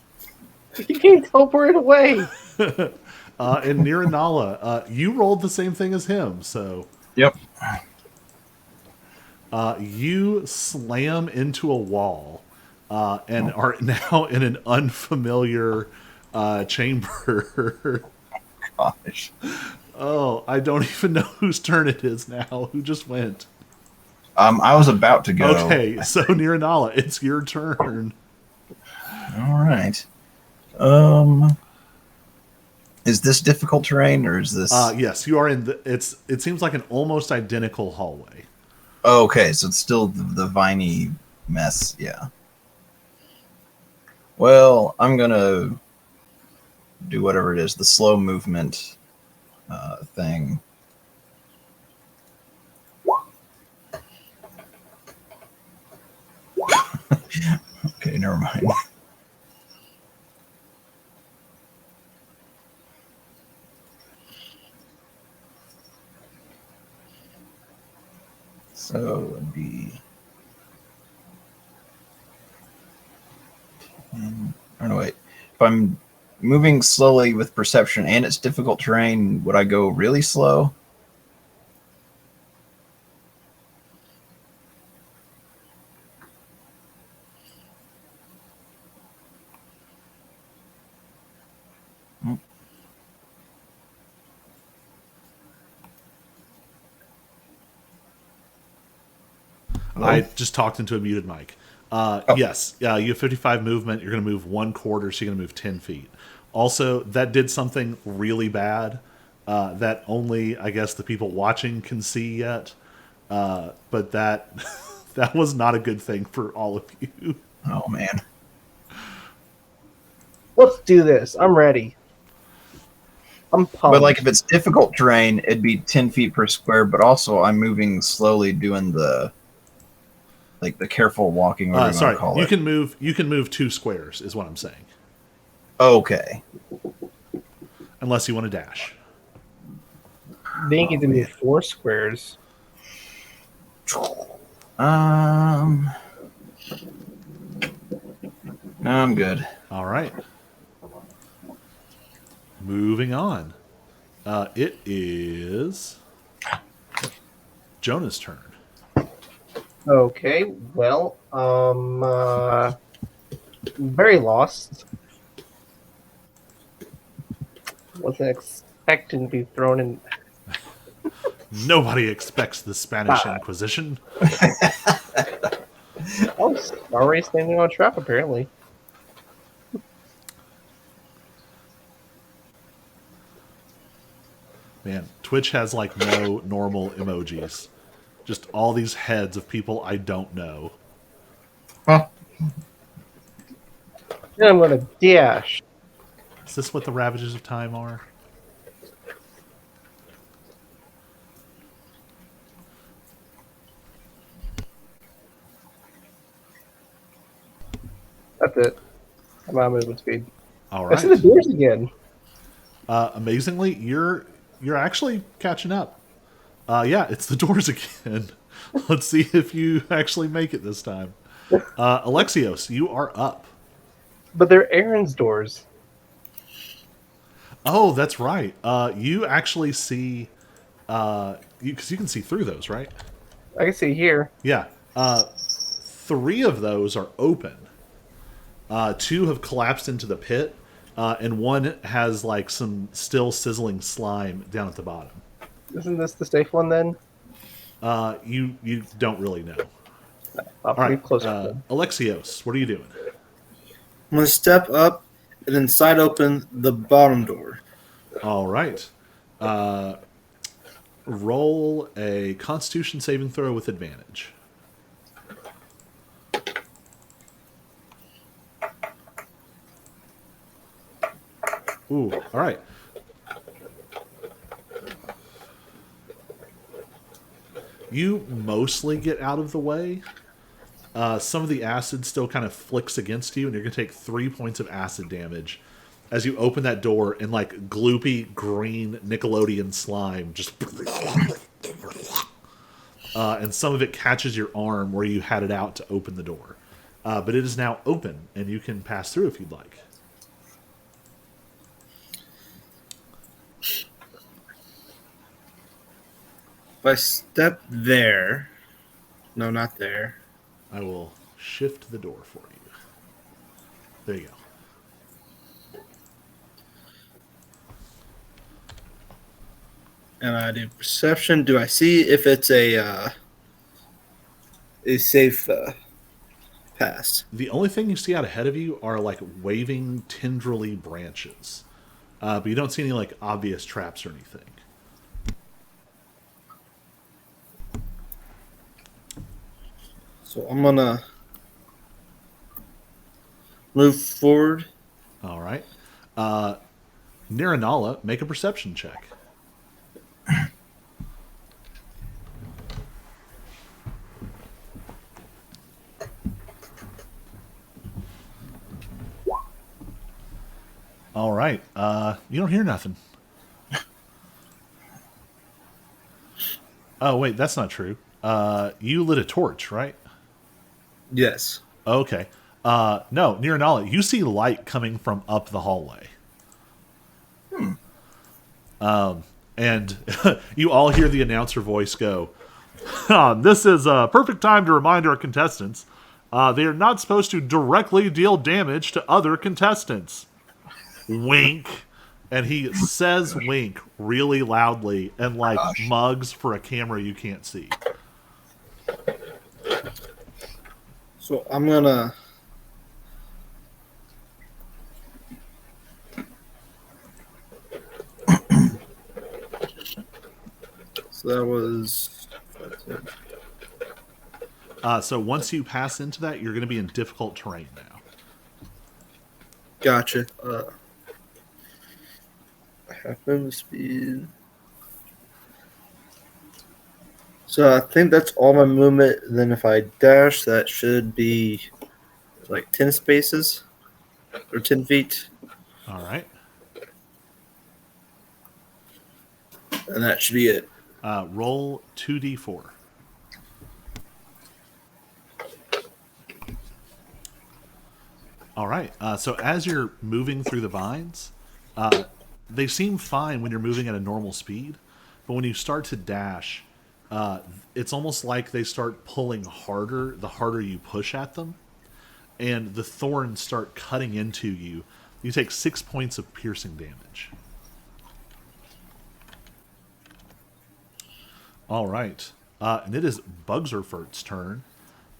You can't teleport it away. and Niranala, you rolled the same thing as him, so Yep. you slam into a wall and are now in an unfamiliar chamber. Gosh. Oh, I don't even know whose turn it is now. Who just went? I was about to go. Okay, so Niranala, it's your turn. All right. Is this difficult terrain or is this? Yes, you are in the. It seems like an almost identical hallway. Oh, okay, so it's still the viney mess. Yeah. Well, I'm gonna do whatever it is, the slow movement thing. Okay, never mind. So it would be. Or no, wait. If I'm moving slowly with perception and it's difficult terrain, would I go really slow? I just talked into a muted mic. Yes, you have 55 movement. You're going to move 1/4, so you're going to move 10 feet. Also, that did something really bad that only, I guess, the people watching can see yet. But that that was not a good thing for all of you. Oh, man. Let's do this. I'm ready. I'm pumped. But like if it's difficult terrain, it'd be 10 feet per square, but also I'm moving slowly doing the careful walking, whatever you Sorry, want to call you it. can move 2 squares, is what I'm saying. Okay. Unless you want to dash. They get to be 4 squares. No, I'm good. All right. Moving on. It is Jonah's turn. Okay, well, very lost. Wasn't expecting to be thrown in. Nobody expects the Spanish Inquisition. Oh, already standing on a trap, apparently. Man, Twitch has like no normal emojis. Just all these heads of people I don't know. Huh. Then I'm gonna dash. Is this what the Ravages of Time are? That's it. I'm out of movement speed. All I see the right. doors again. Amazingly, you're actually catching up. Yeah, it's the doors again. Let's see if you actually make it this time. Alexios, you are up. But they're Aaron's doors. Oh, that's right. You actually see, because you can see through those, right? I can see here. Yeah. 3 of those are open. 2 have collapsed into the pit, and 1 has like some still sizzling slime down at the bottom. Isn't this the safe one then? You don't really know. I'll All be right, closer. Alexios, what are you doing? I'm going to step up and then side open the bottom door. All right. Roll a Constitution saving throw with advantage. Ooh, all right. You mostly get out of the way. Some of the acid still kind of flicks against you, and you're going to take 3 points of acid damage as you open that door, and like gloopy green Nickelodeon slime just. And some of it catches your arm where you had it out to open the door. But it is now open, and you can pass through if you'd like. If I step there, no, not there. I will shift the door for you. There you go. And I do perception. Do I see if it's a safe pass? The only thing you see out ahead of you are like waving tendrily branches. But you don't see any like obvious traps or anything. So I'm going to move forward. All right. Niranala, make a perception check. All right. You don't hear nothing. Oh, wait, that's not true. You lit a torch, right? Yes. Okay. No, Niranala, you see light coming from up the hallway. And you all hear the announcer voice go, "This is a perfect time to remind our contestants they are not supposed to directly deal damage to other contestants." Wink. And he says wink really loudly and like mugs for a camera you can't see. So I'm going to... So that was... So once you pass into that, you're going to be in difficult terrain now. Gotcha. Half movement speed. So I think that's all my movement. Then if I dash, that should be like 10 spaces or 10 feet. All right. And that should be it. Roll 2d4. All right. So as you're moving through the vines, they seem fine when you're moving at a normal speed, but when you start to dash, it's almost like they start pulling harder the harder you push at them, and the thorns start cutting into you. You take 6 points of piercing damage. All right. And it is Bugserfurt's turn.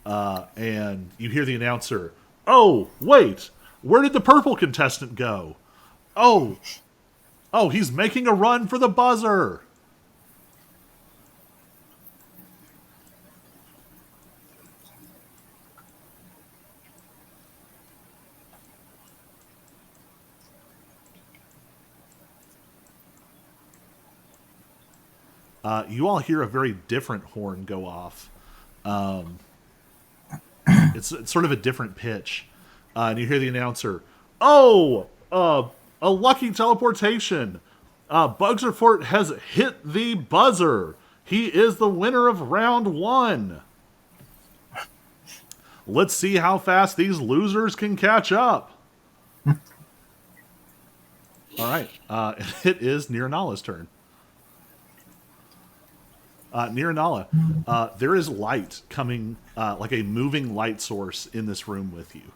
And you hear the announcer, "Oh, wait! Where did the purple contestant go? Oh, oh, he's making a run for the buzzer!" You all hear a very different horn go off. It's sort of a different pitch. And you hear the announcer, "Oh, a lucky teleportation. Bugserfort has hit the buzzer. He is the winner of round 1. Let's see how fast these losers can catch up." All right. It is Niranala's turn. Niranala, there is light coming, like a moving light source in this room with you.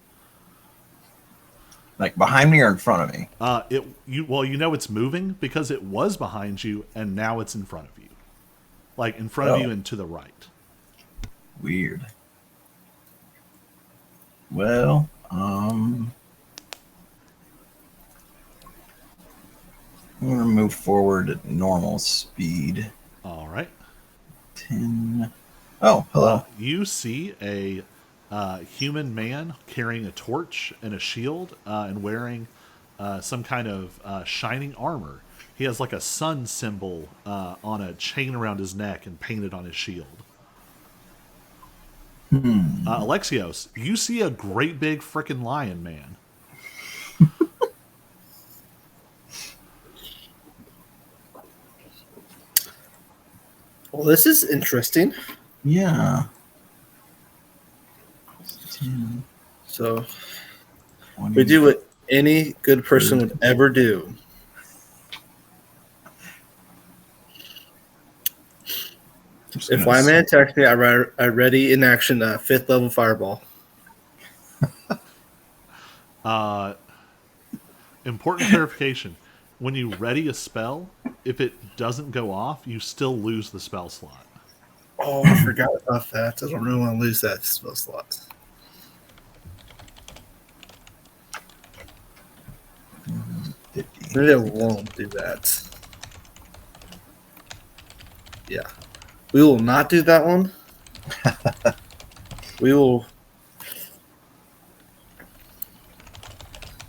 Like behind me or in front of me? You know it's moving because it was behind you and now it's in front of you. Like in front of you and to the right. Weird. Well, I'm going to move forward at normal speed. All right. 10. Oh, hello. You see a human man carrying a torch and a shield and wearing some kind of shining armor. He has like a sun symbol on a chain around his neck and painted on his shield. Alexios, you see a great big frickin' lion man. Well, this is interesting. Yeah. 10, So 20. we do what any good person would ever do. If my man attacks me, I ready in action 5th level fireball. Important clarification. When you ready a spell, if it doesn't go off, you still lose the spell slot. Oh, I forgot about that. I don't really want to lose that spell slot. Maybe I won't do that. Yeah. We will not do that one. We will.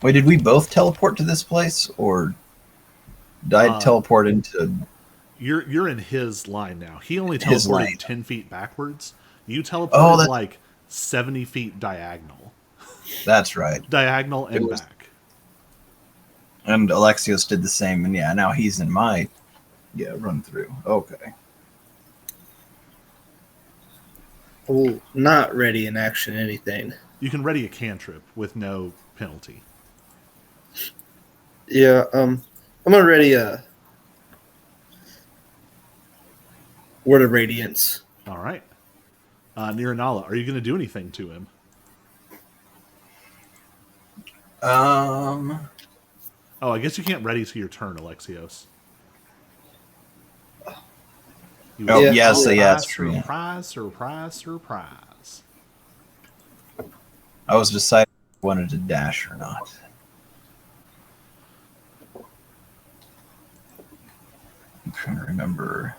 Wait, did we both teleport to this place, or did I teleport into? You're in his line now. He only His teleported line. 10 feet backwards. You teleported that's- like 70 feet diagonal. That's right. Diagonal and was- back. And Alexios did the same, and yeah, now he's in my run through. Okay. Will not ready in action anything. You can ready a cantrip with no penalty. Yeah, I'm gonna ready a Word of Radiance. All right. Niranala, are you going to do anything to him? Oh, I guess you can't ready to your turn, Alexios. Yes, that's true. Surprise. I was deciding if I wanted to dash or not. I'm trying to remember.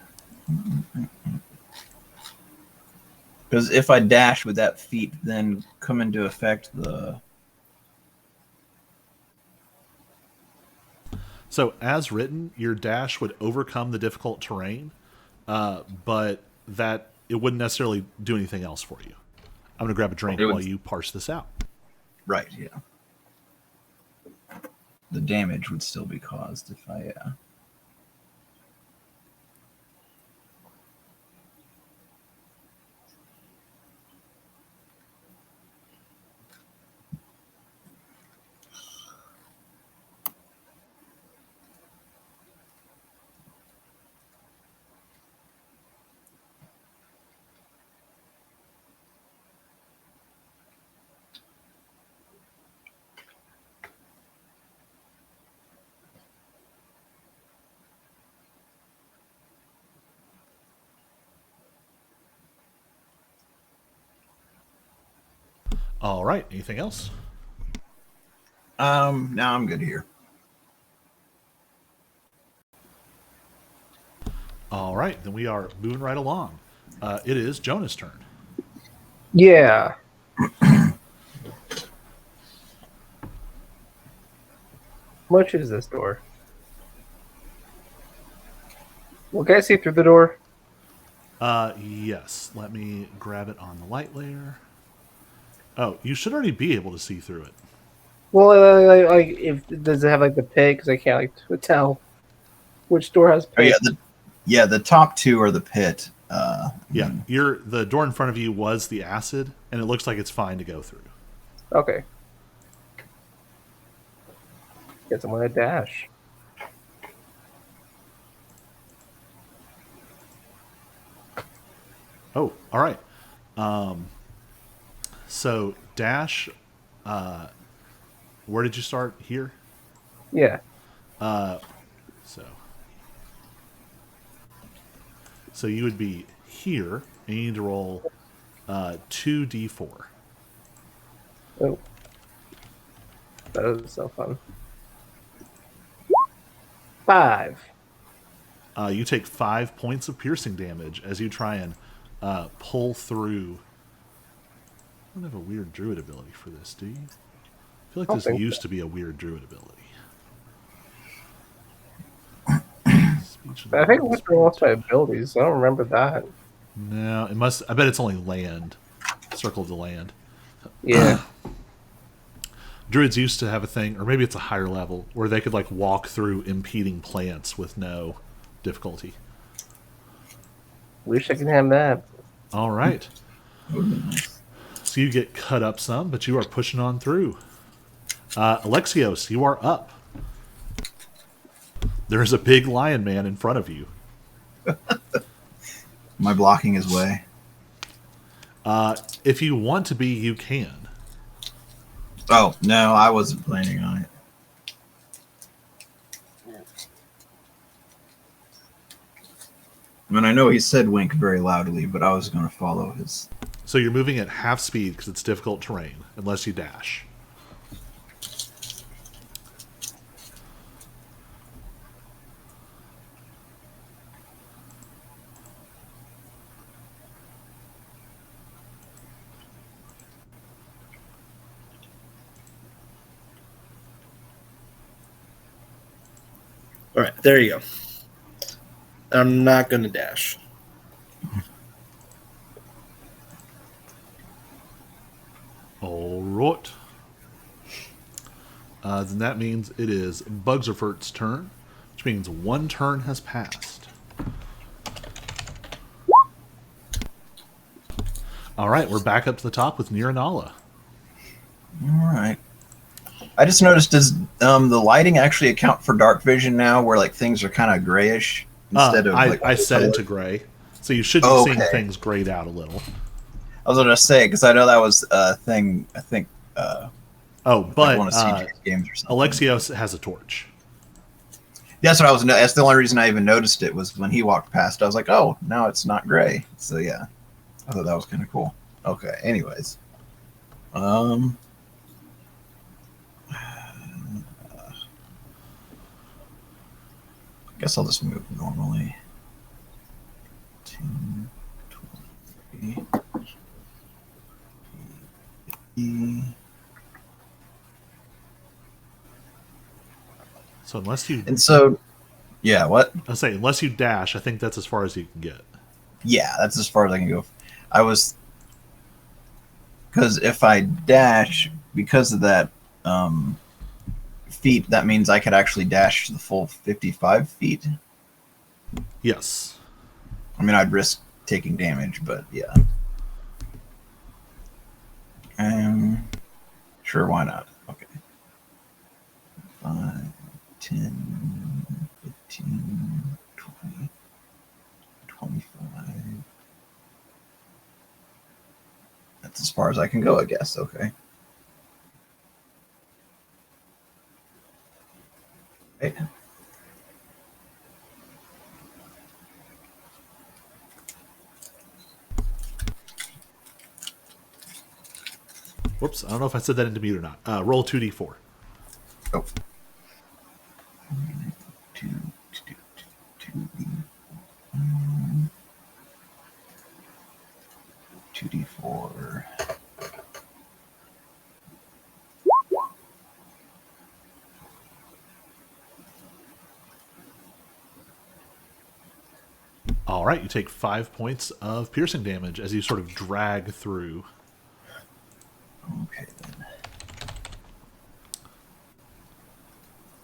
Because if I dash, would that feat then come into effect the... So, as written, your dash would overcome the difficult terrain, but that it wouldn't necessarily do anything else for you. I'm going to grab a drink while you parse this out. Right, yeah. The damage would still be caused if I... All right. Anything else? No, I'm good here. All right. Then we are moving right along. It is Jonah's turn. Yeah. How much is this door? Well, can I see through the door? Yes. Let me grab it on the light layer. Oh, you should already be able to see through it. Well, if does it have like the pit? Because I can't tell which door has Oh pit. the top two are the pit. Yeah, the door in front of you was the acid, and it looks like it's fine to go through. Okay. Guess I'm gonna dash. Oh, all right. So dash. Where did you start? Here. Yeah. So. So you would be here, and you need to roll 2d4. Oh. That is so fun. 5. You take 5 points of piercing damage as you try and pull through. I don't have a weird druid ability for this, do you? I feel like this used to be a weird druid ability. I think Whisper lost my abilities. I don't remember that. No, it must. I bet it's only land. Circle of the land. Yeah. Druids used to have a thing, or maybe it's a higher level, where they could like walk through impeding plants with no difficulty. Wish I could have that. All right. So you get cut up some, but you are pushing on through. Alexios, you are up. There's a big lion man in front of you. Am I blocking his way? If you want to be, you can. Oh, no, I wasn't planning on it. I mean, I know he said wink very loudly, but I was going to follow his... So you're moving at half speed because it's difficult terrain, unless you dash. All right, there you go. I'm not going to dash. All right. Then that means it is Bugserfert's turn, which means one turn has passed. All right, we're back up to the top with Niranala. All right. I just noticed, does the lighting actually account for dark vision now, where like things are kind of grayish instead of like I set it to gray, so you should be seeing things grayed out a little. I was going to say, because I know that was a thing. I think. But one of CJ's games or something. Alexios has a torch. That's what I was. That's the only reason I even noticed it was when he walked past. I was like, oh, now it's not gray. So yeah, I thought that was kind of cool. Okay. Anyways, I guess I'll just move normally. 10, 20, 50. So unless you Yeah, what? I say unless you dash, I think that's as far as you can get. Yeah, that's as far as I can go. Because if I dash, because of that feet, that means I could actually dash the full 55 feet. Yes. I mean, I'd risk taking damage, but yeah. Sure, why not? Okay. 5, 10, 15, 20, 25. That's as far as I can go, I guess. Okay. Right. Whoops, I don't know if I said that into mute or not. Roll 2d4. Oh. 2, 2d4. All right, you take 5 points of piercing damage as you sort of drag through. Okay, then.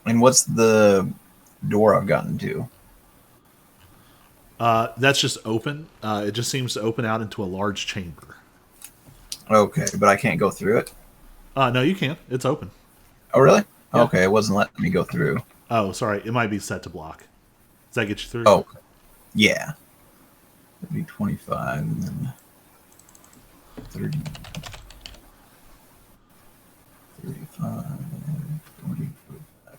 And what's the door I've gotten to? That's just open. It just seems to open out into a large chamber. Okay, but I can't go through it? No, you can't. It's open. Oh, really? Yeah. Okay, it wasn't letting me go through. Oh, sorry. It might be set to block. Does that get you through? Oh, yeah. It'd be 25 and then 30, 35, 40, 45,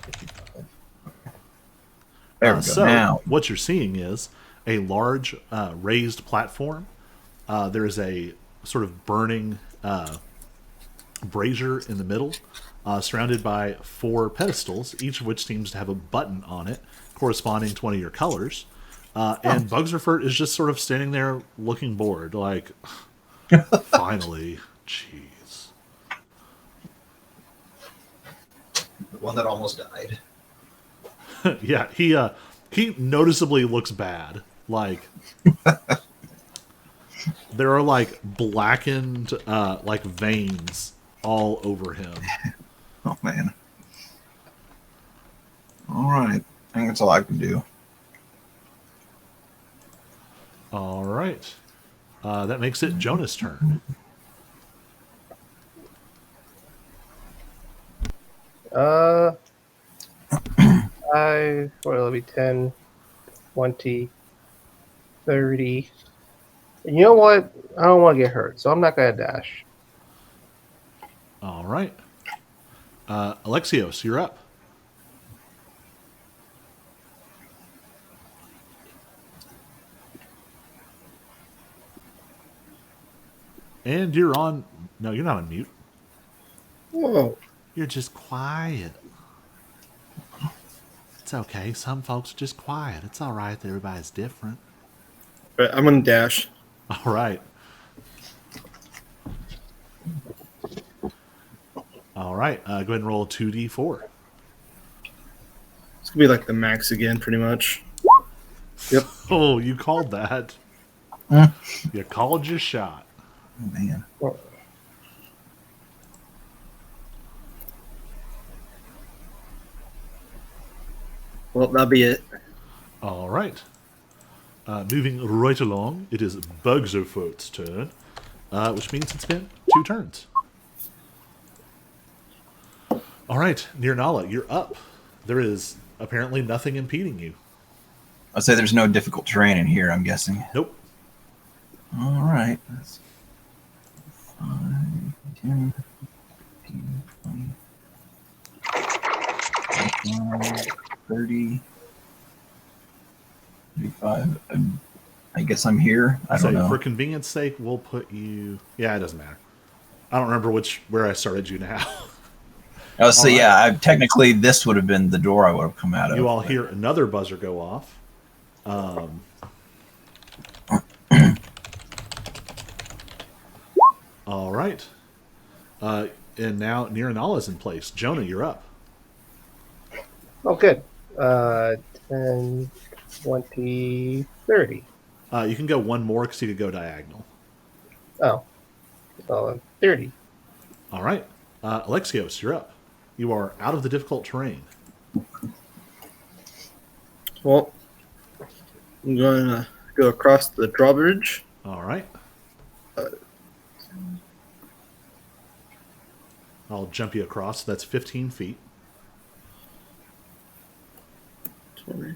55. There we go. So, Now, what you're seeing is a large raised platform. There is a sort of burning brazier in the middle, surrounded by 4 pedestals, each of which seems to have a button on it corresponding to one of your colors. And Bugserfurt is just sort of standing there looking bored, like, finally, jeez. the one that almost died. Yeah, he noticeably looks bad. Like, there are like blackened like veins all over him. Oh, man. All right. I think that's all I can do. All right, that makes it Jonah's turn. It'll be 10, 20, 30. And you know what? I don't want to get hurt, so I'm not going to dash. All right, Alexios, you're up. And you're on. No, you're not on mute. Whoa. You're just quiet. It's okay. Some folks are just quiet. It's all right. Everybody's different. Right, I'm gonna dash. All right. All right. Go ahead and roll 2d4. It's gonna be like the max again, pretty much. Yep. Oh, you called that. You called your shot. Oh, man. Well, that'll be it. All right. Moving right along, it is Bugserfoot's turn, which means it's been 2 turns. All right, Nirnala, you're up. There is apparently nothing impeding you. I'd say there's no difficult terrain in here, I'm guessing. Nope. All right. That's 5, 10, 15, 20, 25, 30, 35. I guess I'm here. I don't know. For convenience sake, we'll put you... Yeah, it doesn't matter. I don't remember where I started you now. I would say, yeah, technically this would have been the door I would have come out of. You all hear another buzzer go off. All right. And now Nirnala's in place. Jonah, you're up. Oh, good. 10, 20, 30. You can go one more because you could go diagonal. Oh. 30. All right. Alexios, you're up. You are out of the difficult terrain. Well, I'm gonna go across the drawbridge. All right. I'll jump you across. That's 15 feet. 20.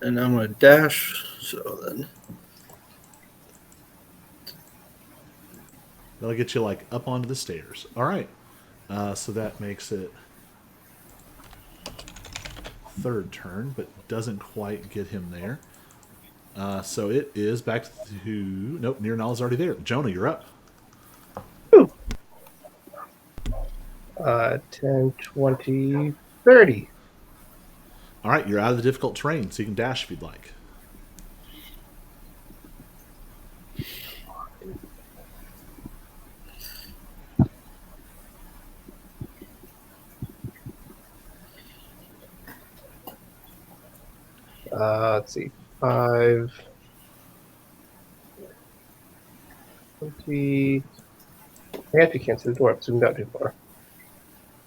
And I'm gonna dash. So then, That'll get you like up onto the stairs. All right. So that makes it third turn, but doesn't quite get him there. So it is back to... Nope, Near Null is already there. Jonah, you're up. 10, 20, 30. All right, you're out of the difficult terrain, so you can dash if you'd like. Let's see. 5, 20. I have to cancel the door up, so we got too far.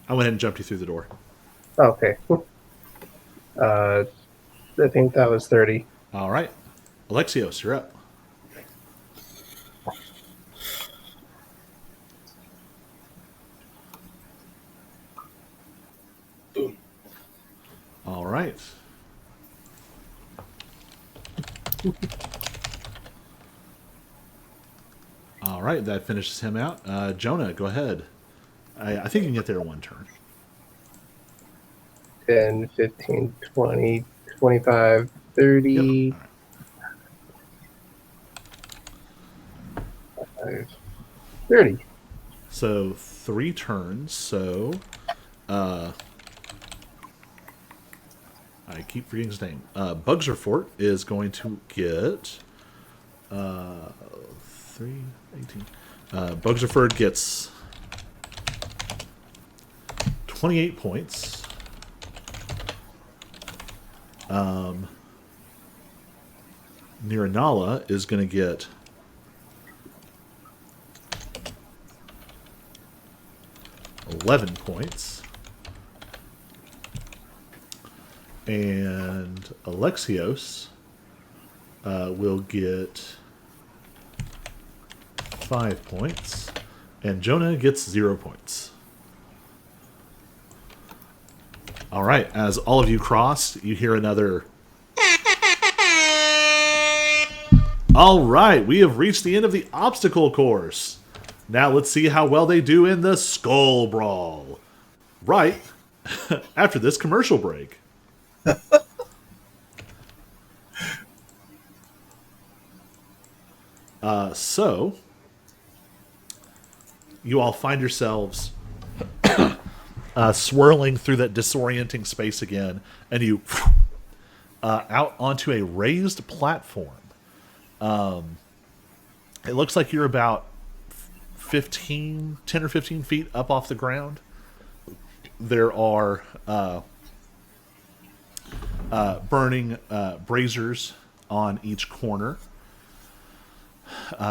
I went ahead and jumped you through the door. Okay. I think that was 30. All right. Alexios, you're up. All right. All right, that finishes him out. Jonah, go ahead. I think you can get there in one turn. 10, 15, 20, 25, 30. Yep. All right. 30. So 3 turns. So I keep forgetting his name. Bugserfort is going to get 3, 18. Bugserfort gets 28 points. Niranala is going to get 11 points. And Alexios will get 5 points. And Jonah gets 0 points. All right, as all of you cross, you hear another... All right, we have reached the end of the obstacle course. Now let's see how well they do in the Skull Brawl. Right after this commercial break. So, you all find yourselves swirling through that disorienting space again, and you out onto a raised platform. It looks like you're about 10 or 15 feet up off the ground. There are burning braziers on each corner,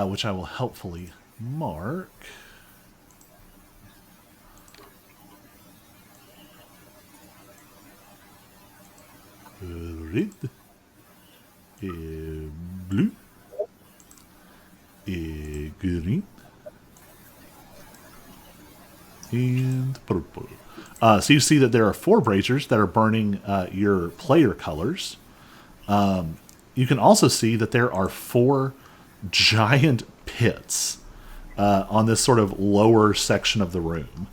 which I will helpfully mark. Red, blue, green, and purple. So you see that there are 4 braziers that are burning your player colors. You can also see that there are 4 giant pits on this sort of lower section of the room.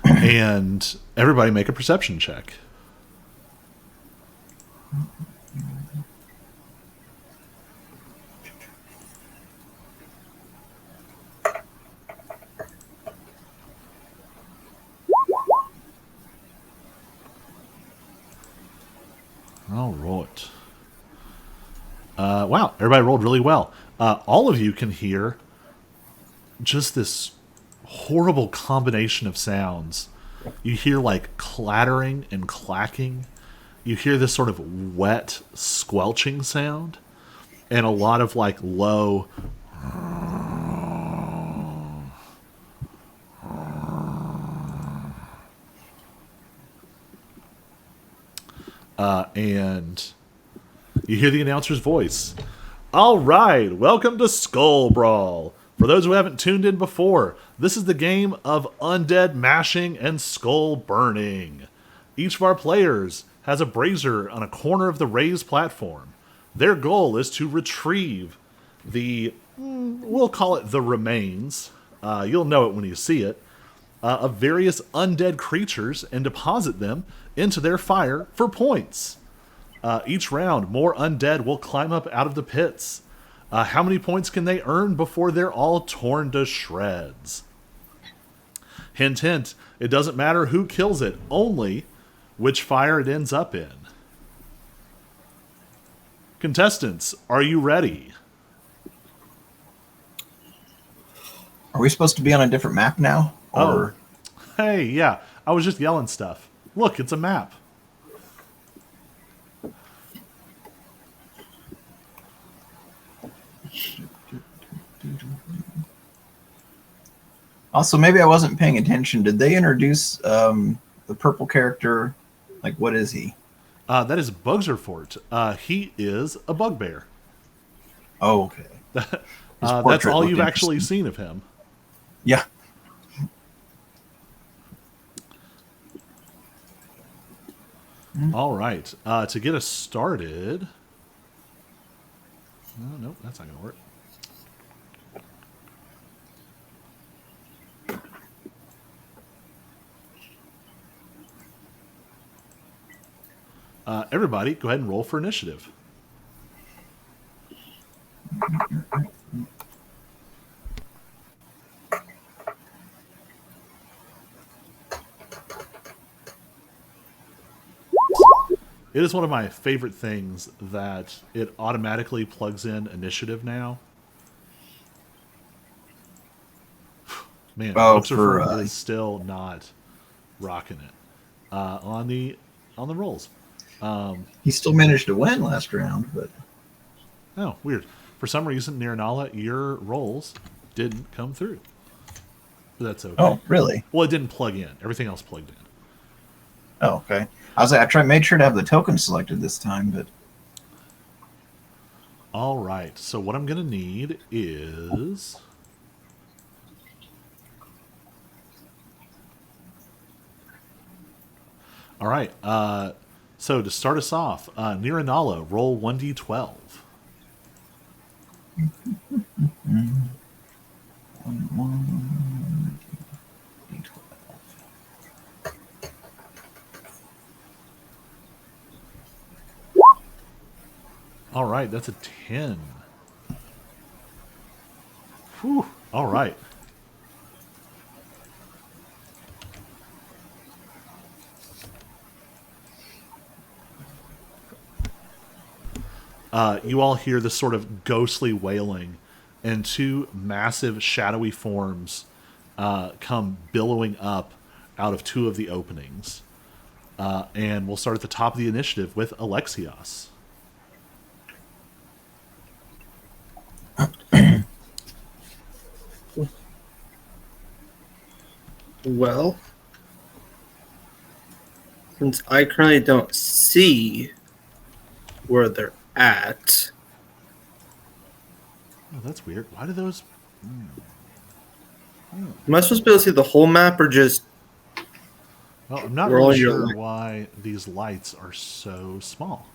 And everybody make a perception check. All right. Wow, everybody rolled really well. All of you can hear just this horrible combination of sounds. You hear like clattering and clacking. You hear this sort of wet squelching sound, and a lot of like low and you hear the announcer's voice. All right, welcome to Skull Brawl. For those who haven't tuned in before, this is the game of undead mashing and skull burning. Each of our players has a brazier on a corner of the raised platform. Their goal is to retrieve we'll call it the remains, you'll know it when you see it, of various undead creatures and deposit them into their fire for points. Each round, more undead will climb up out of the pits. How many points can they earn before they're all torn to shreds? Hint, hint, it doesn't matter who kills it, only which fire it ends up in. Contestants, are you ready? Are we supposed to be on a different map now? Or Hey, yeah, I was just yelling stuff. Look, it's a map. also, maybe I wasn't paying attention. Did they introduce the purple character? Like, what is he? That is Bugzerfort. He is a bugbear. Oh, okay. His That's portrait all looked you've actually interesting. seen of him. Yeah. All right. To get us started. Oh, nope, that's not going to work. Everybody, go ahead and roll for initiative. It is one of my favorite things that it automatically plugs in initiative now. Man, Oh, Bugzerfort is still not rocking it on the rolls. He still managed to win last round, but Oh, weird. For some reason, Niranala, your rolls didn't come through. But that's okay. oh, really? Well, it didn't plug in. Everything else plugged in. Oh, okay. I was like, made sure to have the token selected this time, but All right. So what I'm going to need is... All right. So to start us off, Niranala, roll 1d12. All right, that's a 10. Whew. All right. You all hear this sort of ghostly wailing, and two massive shadowy forms come billowing up out of two of the openings. And we'll start at the top of the initiative with Alexios. Well, since I currently don't see where they're at, Oh, that's weird. Why do those... am I supposed to be able to see the whole map or just Well, I'm not Roll really your sure light. why these lights are so small.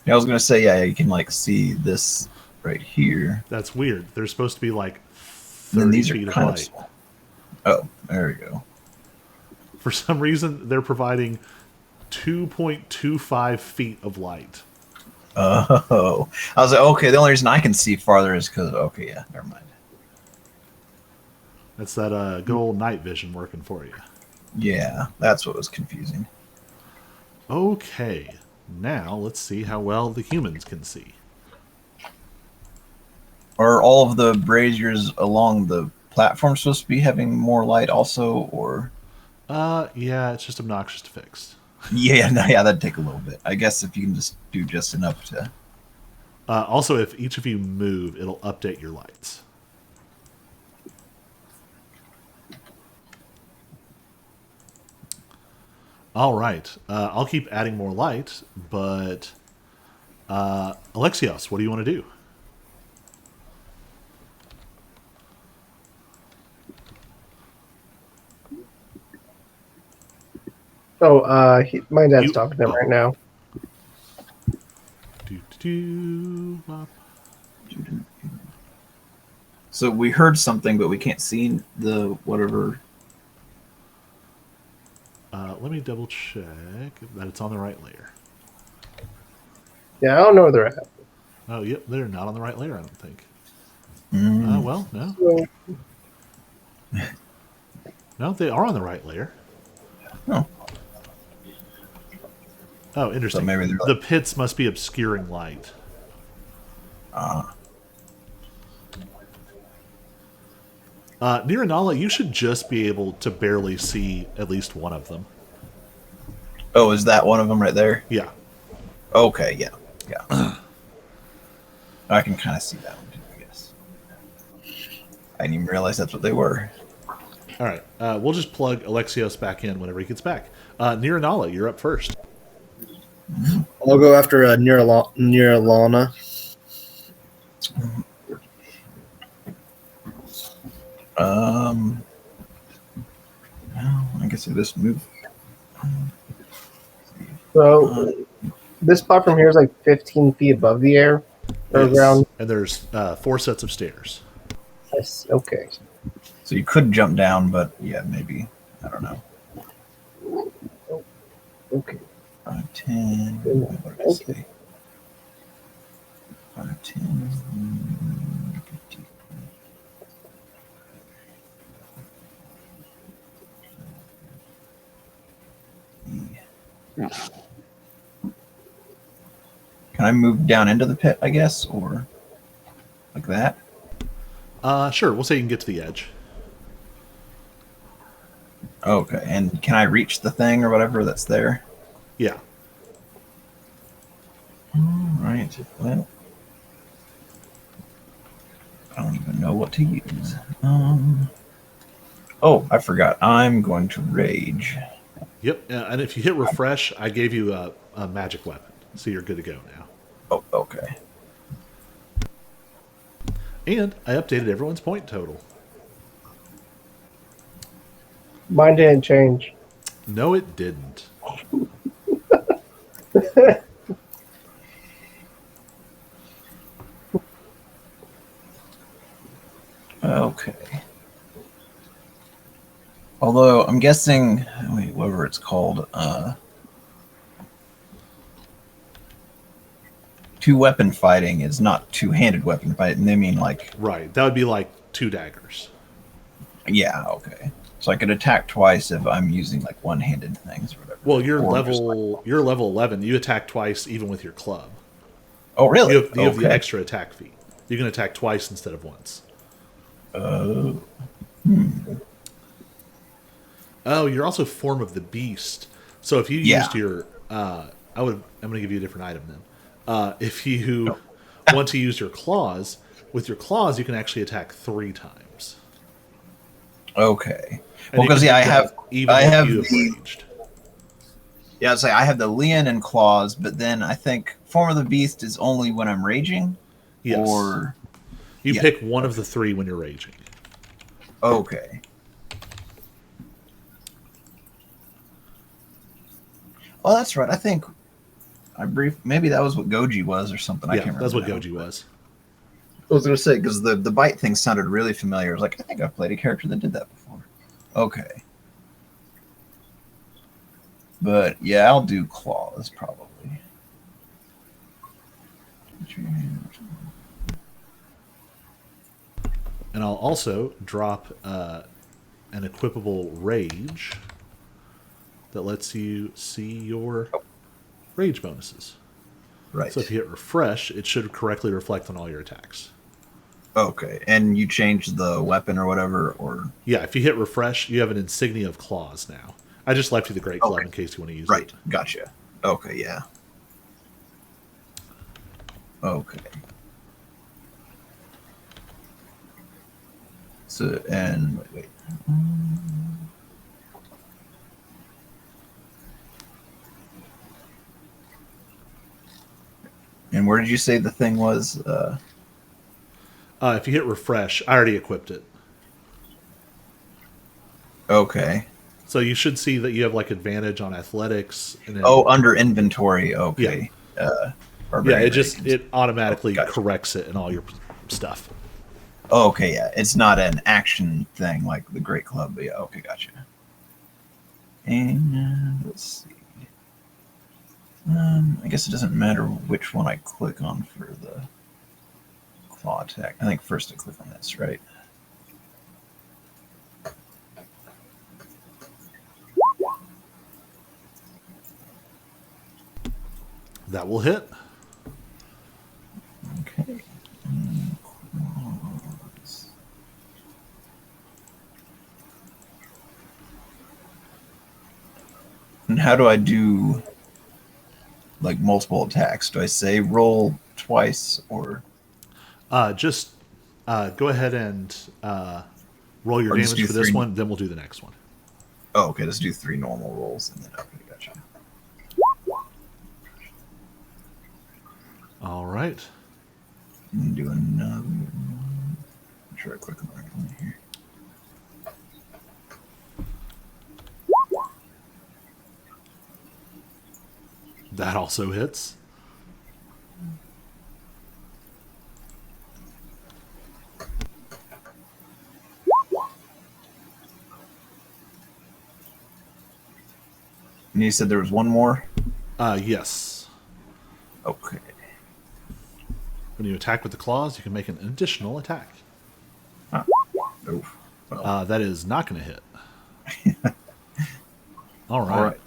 yeah, I was gonna say, yeah, you can like see this right here. That's weird. They're supposed to be like And then 30 these are feet of kind of light. small. Oh, there we go. For some reason, they're providing 2.25 feet of light. Oh, I was like, okay. The only reason I can see farther is because okay, yeah, never mind. That's that good old night vision working for you. Yeah, that's what was confusing. Okay, now let's see how well the humans can see. Are all of the braziers along the platform supposed to be having more light also, or? Yeah, it's just obnoxious to fix. Yeah, no, yeah, that'd take a little bit. I guess if you can just do just enough to. Also, if each of you move, it'll update your lights. All right, I'll keep adding more light, but Alexios, what do you want to do? Oh, my dad's You- talking to him oh. right now. Bop. So we heard something, but we can't see the whatever. Let me double check that it's on the right layer. Yeah, I don't know where they're at. Oh, yep, they're not on the right layer, I don't think. Mm. Well, no. So, No, they are on the right layer. Oh. Oh, interesting. So maybe they're The pits must be obscuring light. Near Anala, you should just be able to barely see at least one of them. Oh, is that one of them right there? Yeah. Okay, yeah. I can kind of see that one too, I guess. I didn't even realize that's what they were. All right. We'll just plug Alexios back in whenever he gets back. Near Anala, you're up first. I'll go after Nirlana. Well, I guess I just move. so this platform here is like 15 feet above the air or Yes. ground. And there's 4 sets of stairs. Yes. Okay. So you could jump down, but yeah, maybe. I don't know. Okay. 5, 10. What did I say? 5, 10. 50. Can I move down into the pit, I guess, or like that? Sure, we'll say you can get to the edge. Okay, and can I reach the thing or whatever that's there? Yeah. Right. Well, I don't even know what to use. Oh, I forgot. I'm going to rage. Yep. And if you hit refresh, I gave you a magic weapon. So you're good to go now. Oh, okay. And I updated everyone's point total. Mine didn't change. No, it didn't. Okay. Although I'm guessing, whatever it's called, two-weapon fighting is not two-handed weapon fighting. They mean like, Right. That would be like 2 daggers. yeah, okay. So I could attack twice if I'm using like one-handed things or whatever. Well, you're Or just, you're level 11. You attack twice even with your club. oh, really? You have the extra attack feat. You can attack twice instead of once. Oh. Oh, you're also form of the beast. So if you Yeah. used your, I'm going to give you a different item then. If you want to use your claws, with your claws you can actually attack 3 times. Okay. And Well, you because can yeah, do I that have even I if have you the raged. yeah. It's like I have the Leon and claws, but then I think form of the beast is only when I'm raging. Yes. Or You yeah. pick one of the 3 when you're raging. Okay. Oh, that's right. I think maybe that was what Goji was or something. I Yeah, can't remember. that's what now. Goji was. I was going to say, because the bite thing sounded really familiar. I was like, I think I've played a character that did that before. Okay. But yeah, I'll do claws probably. And I'll also drop an equipable rage that lets you see your rage bonuses. Right. So if you hit refresh, it should correctly reflect on all your attacks. Okay. And you change the weapon or whatever, or Yeah, if you hit refresh, you have an insignia of claws now. I just left you the Great Club Okay. in case you want to use right. it. Gotcha. Okay. Yeah. Okay. So and wait. And where did you say the thing was? If you hit refresh, I already equipped it. Okay. So you should see that you have like advantage on athletics. And then, under inventory. Okay. yeah, Barbarian it automatically gotcha. corrects it in all your stuff. Oh, okay, yeah. It's not an action thing like the Great Club, but yeah, okay, gotcha. And let's see. I guess it doesn't matter which one I click on for the claw attack. I think first I click on this, right? That will hit. Okay. And how do I do like multiple attacks? Do I say roll twice or Just go ahead and roll your Or just damage do for this 3. one, then we'll do the next one. oh, okay, let's do 3 normal rolls and then okay, gotcha. All right. And do another one. Make sure I click on the right one here. That also hits. And you said there was one more? Yes. Okay. When you attack with the claws, you can make an additional attack. Oof. Well, That is not going to hit. All right. all right.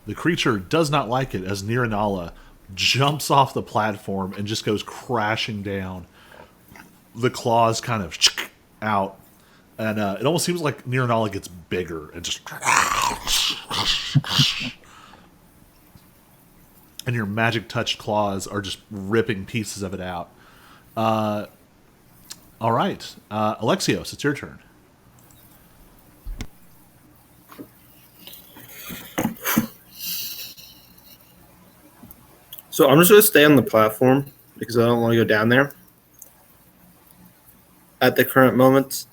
The creature does not like it as Niranala jumps off the platform and just goes crashing down. The claws kind of out. And it almost seems like Niranala gets bigger and just... and your magic touch claws are just ripping pieces of it out. All right. Alexios, it's your turn. So I'm just going to stay on the platform because I don't want to go down there at the current moment.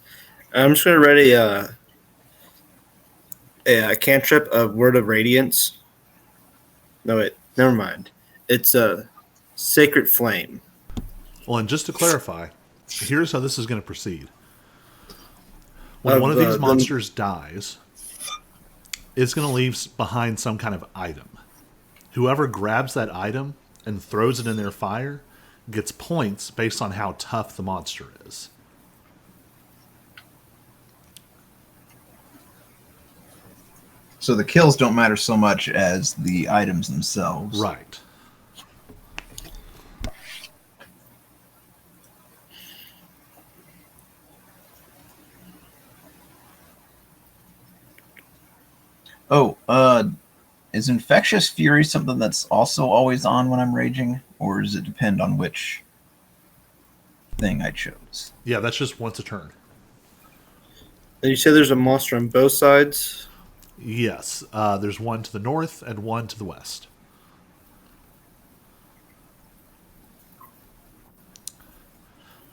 I'm just going to ready a cantrip of Word of Radiance. No, wait, never mind. It's a Sacred Flame. Well, and just to clarify, here's how this is going to proceed. When Of, one of these the- monsters dies, it's going to leave behind some kind of item. Whoever grabs that item and throws it in their fire gets points based on how tough the monster is. So the kills don't matter so much as the items themselves. Right. Oh, is Infectious Fury something that's also always on when I'm raging? Or does it depend on which thing I chose? Yeah, that's just once a turn. And you say there's a monster on both sides? Yes, there's one to the north and one to the west.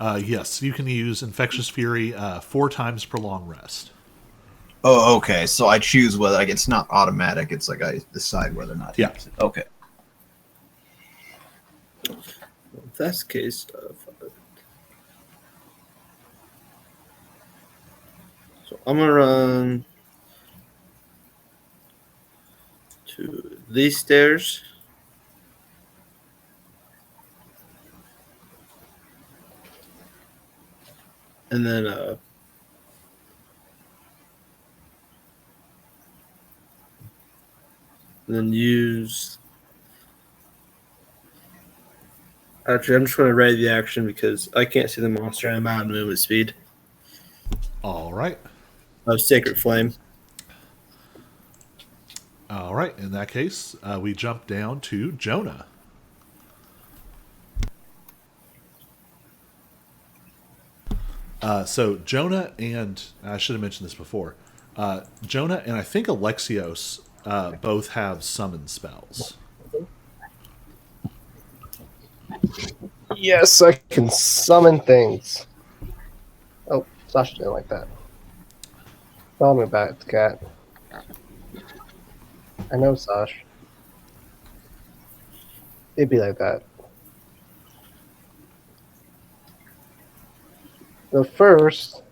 Yes, you can use Infectious Fury 4 times per long rest. Oh, okay. So I choose whether like it's not automatic. It's like I decide whether or not to Yeah. use it. Okay. If that's the case, so I'm going to run to these stairs. And then use. Actually, I'm just going to ready the action because I can't see the monster and I'm out of movement speed. All right. Of Sacred Flame. All right. In that case, we jump down to Jonah. So Jonah and I should have mentioned this before. Jonah and I think Alexios both have summon spells. Yes, I can summon things. Oh, Sasha didn't like that. I'll move back to cat. I know, Sash. It'd be like that. So first,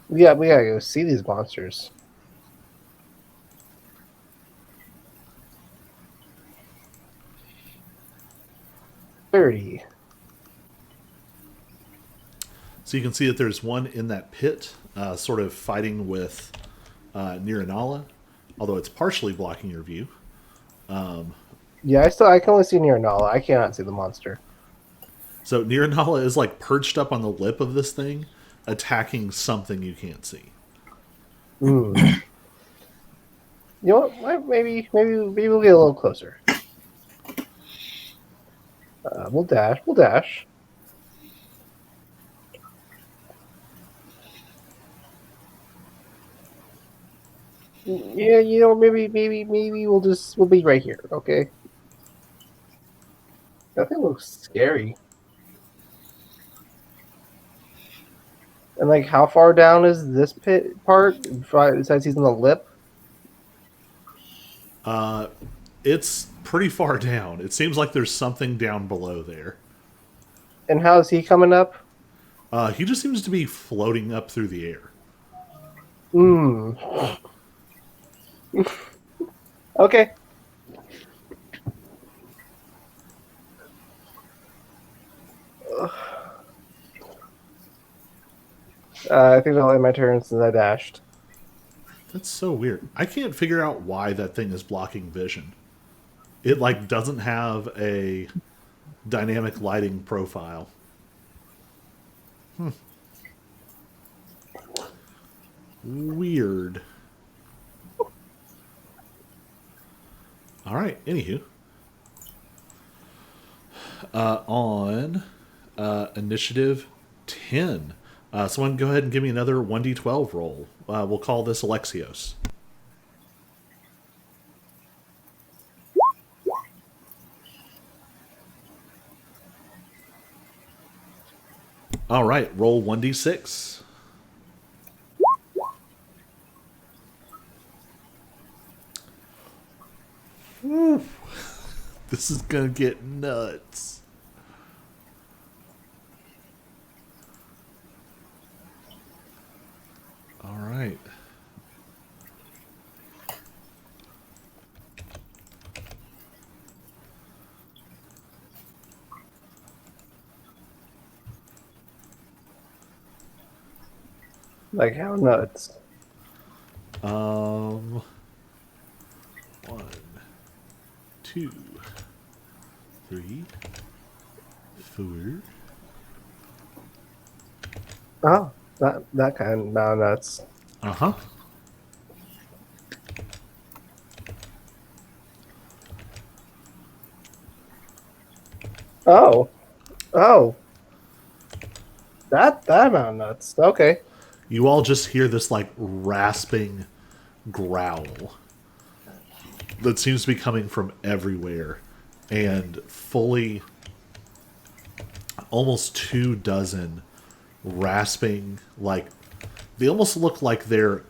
we gotta go see these monsters. $30. So you can see that there's one in that pit, sort of fighting with Niranala, although it's partially blocking your view. Yeah, I can only see Niranala. I cannot see the monster. So Niranala is like perched up on the lip of this thing, attacking something you can't see. Hmm. You know what? Maybe we'll get a little closer. We'll dash. We'll dash. Yeah, you know, maybe we'll be right here. Okay. That thing looks scary. And like, how far down is this pit part? Besides he's on the lip. It's pretty far down. It seems like there's something down below there. And how is he coming up? He just seems to be floating up through the air. Hmm. Okay. I think that'll end my turn since I dashed. That's so weird. I can't figure out why that thing is blocking vision. It like doesn't have a dynamic lighting profile. Weird. All right. Anywho, on initiative 10, someone go ahead and give me another 1d12 roll. We'll call this Alexios. All right. Roll 1d6. Woo. This is gonna get nuts. All right. Like, how nuts? 1, 2, 3, 4. Oh, that kind of nuts. Uh huh. Oh, oh, that amount of nuts. Okay. You all just hear this like rasping growl that seems to be coming from everywhere, and fully almost 24 rasping, like they almost look like there's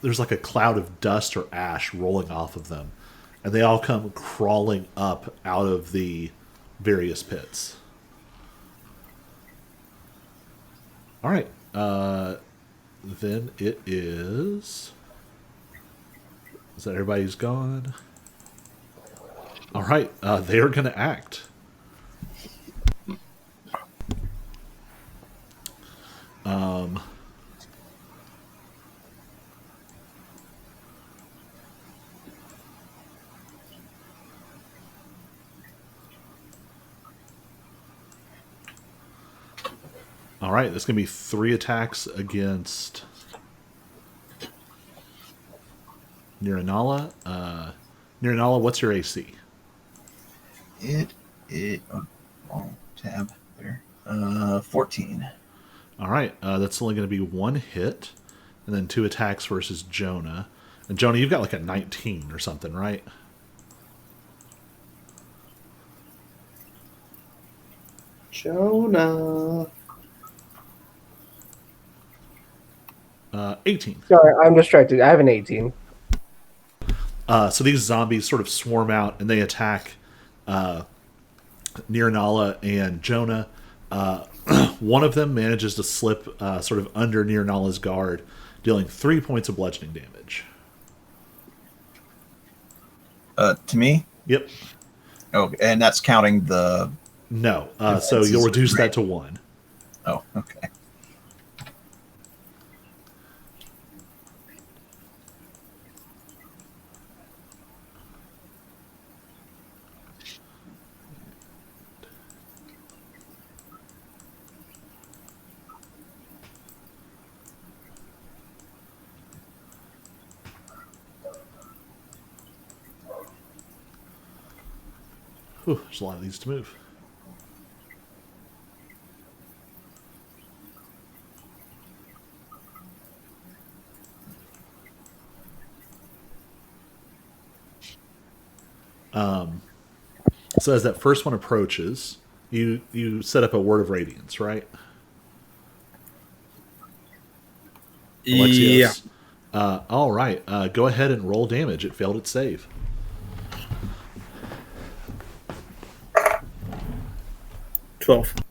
like a cloud of dust or ash rolling off of them, and they all come crawling up out of the various pits. All right. Then it is. Is that everybody's gone? All right. They are going to act. All right. There's going to be 3 attacks against Niranala. Niranala, what's your AC? Wrong tab there. 14. All right. That's only going to be 1 hit, and then 2 attacks versus Jonah. And Jonah, you've got like a 19 or something, right? Jonah. 18. Sorry, I'm distracted. I have an 18. So these zombies sort of swarm out and they attack Nirnala and Jonah. One of them manages to slip sort of under Nirnala's guard, dealing 3 points of bludgeoning damage. To me? Yep. Oh, and that's counting the... No. So you'll reduce that to 1. Oh, okay. Whew, there's a lot of these to move. So as that first one approaches, you set up a word of radiance, right? Yeah. Alexios? All right. Go ahead and roll damage. It failed its save. $12.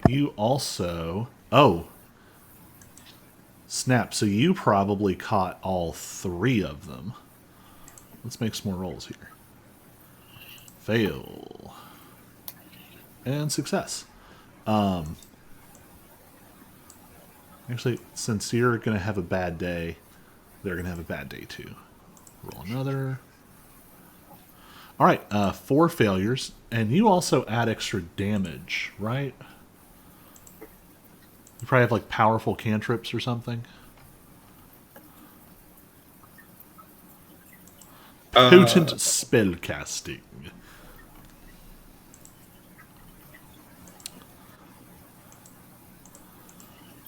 You also... Oh. Snap. So you probably caught all 3 of them. Let's make some more rolls here. Fail. And success. Actually, since you're going to have a bad day, they're going to have a bad day too. Roll another. All right, 4 failures. And you also add extra damage, right? You probably have like powerful cantrips or something. Potent spell casting.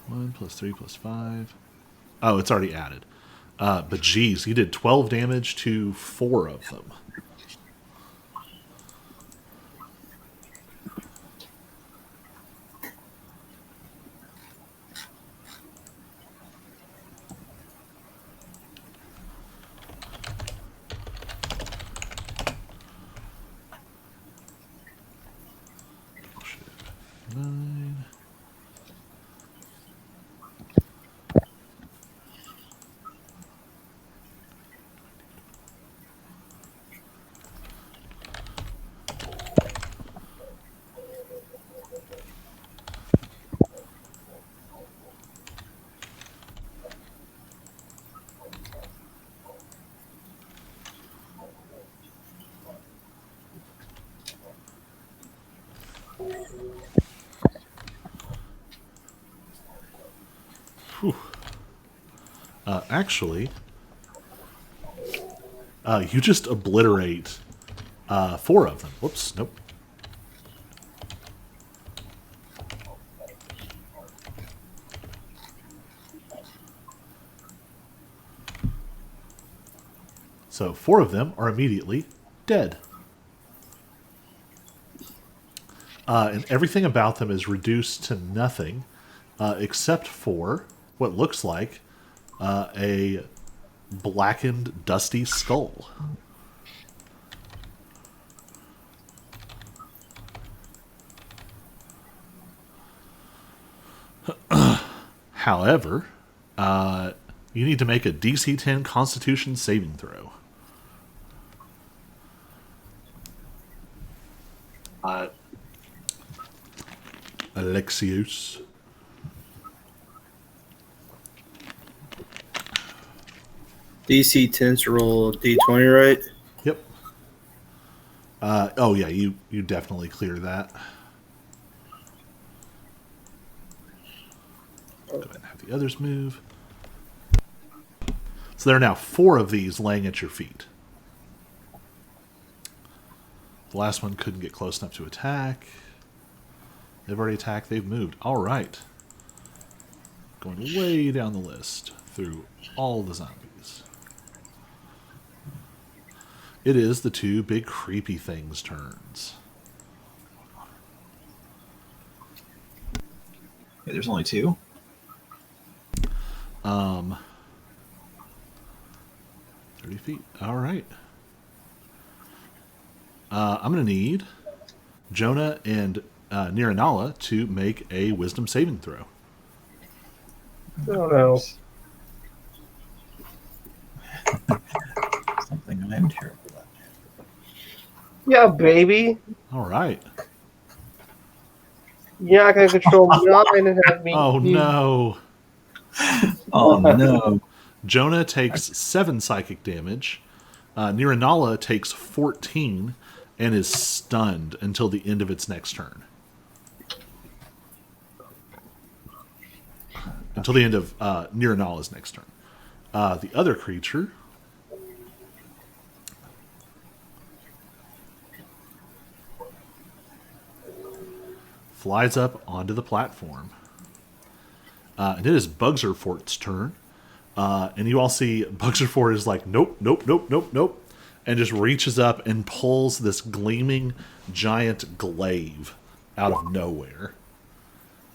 One plus 3 plus 5. Oh, it's already added. But geez, you did 12 damage to 4 of them. Nine. Whew. Actually, you just obliterate 4 of them. Whoops, nope. So 4 of them are immediately dead. And everything about them is reduced to nothing, except for what looks like a blackened, dusty skull. However, you need to make a DC 10 Constitution saving throw. Alexios. DC 10 to roll D20, right? Yep. Oh yeah, you definitely clear that. Go ahead and have the others move. So there are now 4 of these laying at your feet. The last one couldn't get close enough to attack. They've already attacked, they've moved. All right. Going way down the list through all the zombies. It is the 2 big creepy things' turns. Yeah, there's only 2. 30 feet. All right. I'm going to need Jonah and Niranala to make a wisdom saving throw. Oh no. Something I am terrible at. Yeah, baby. All right. You're not gonna control mine and have me. Oh, no. Oh no. Jonah takes 7 psychic damage. Niranala takes 14 and is stunned until the end of its next turn. Until the end of Niranala's next turn. The other creature flies up onto the platform. And it is Bugserfort's turn. And you all see Bugserfort is like, nope, nope, nope, nope, nope. And just reaches up and pulls this gleaming giant glaive out of nowhere.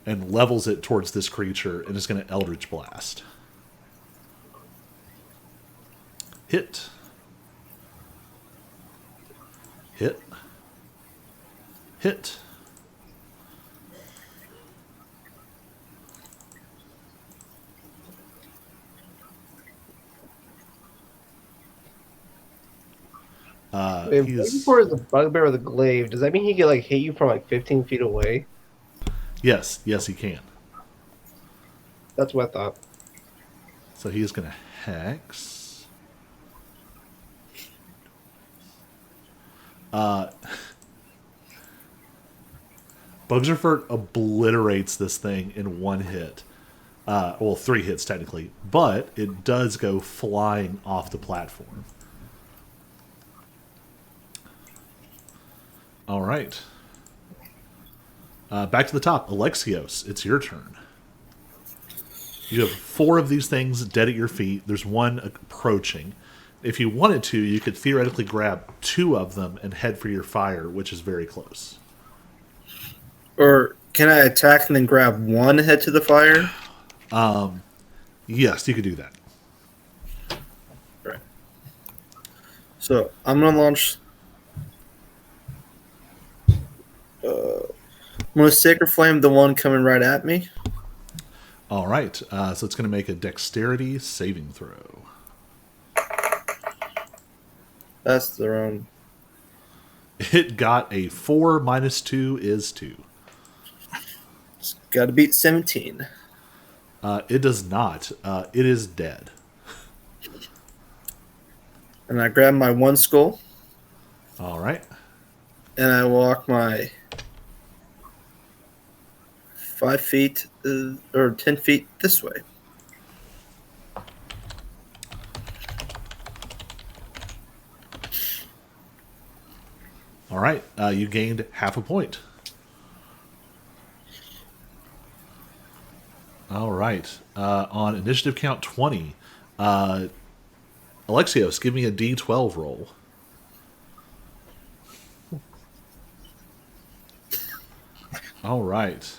And levels it towards this creature and is going to Eldritch Blast. Hit. Hit. Hit. If He's Bugbear is the bugbear with a glaive, does that mean he can like hit you from like 15 feet away? yes, he can. That's what I thought. So he is going to hex. Bugserfort obliterates this thing in 1 hit. Well, 3 hits technically, but it does go flying off the platform. All right. Back to the top. Alexios, it's your turn. You have 4 of these things dead at your feet. There's 1 approaching. If you wanted to, you could theoretically grab 2 of them and head for your fire, which is very close. Or can I attack and then grab 1 and head to the fire? Yes, you could do that. Right. So I'm gonna launch. I'm gonna Sacred Flame the one coming right at me. All right. So it's going to make a Dexterity saving throw. That's the wrong. It got a 4 minus 2 is 2. It's got to beat 17. It does not. It is dead. And I grab my 1 skull All right. and I walk my 5 feet or 10 feet this way. All right. You gained half a point. All right. On initiative count 20, Alexios, give me a D12 roll. All right.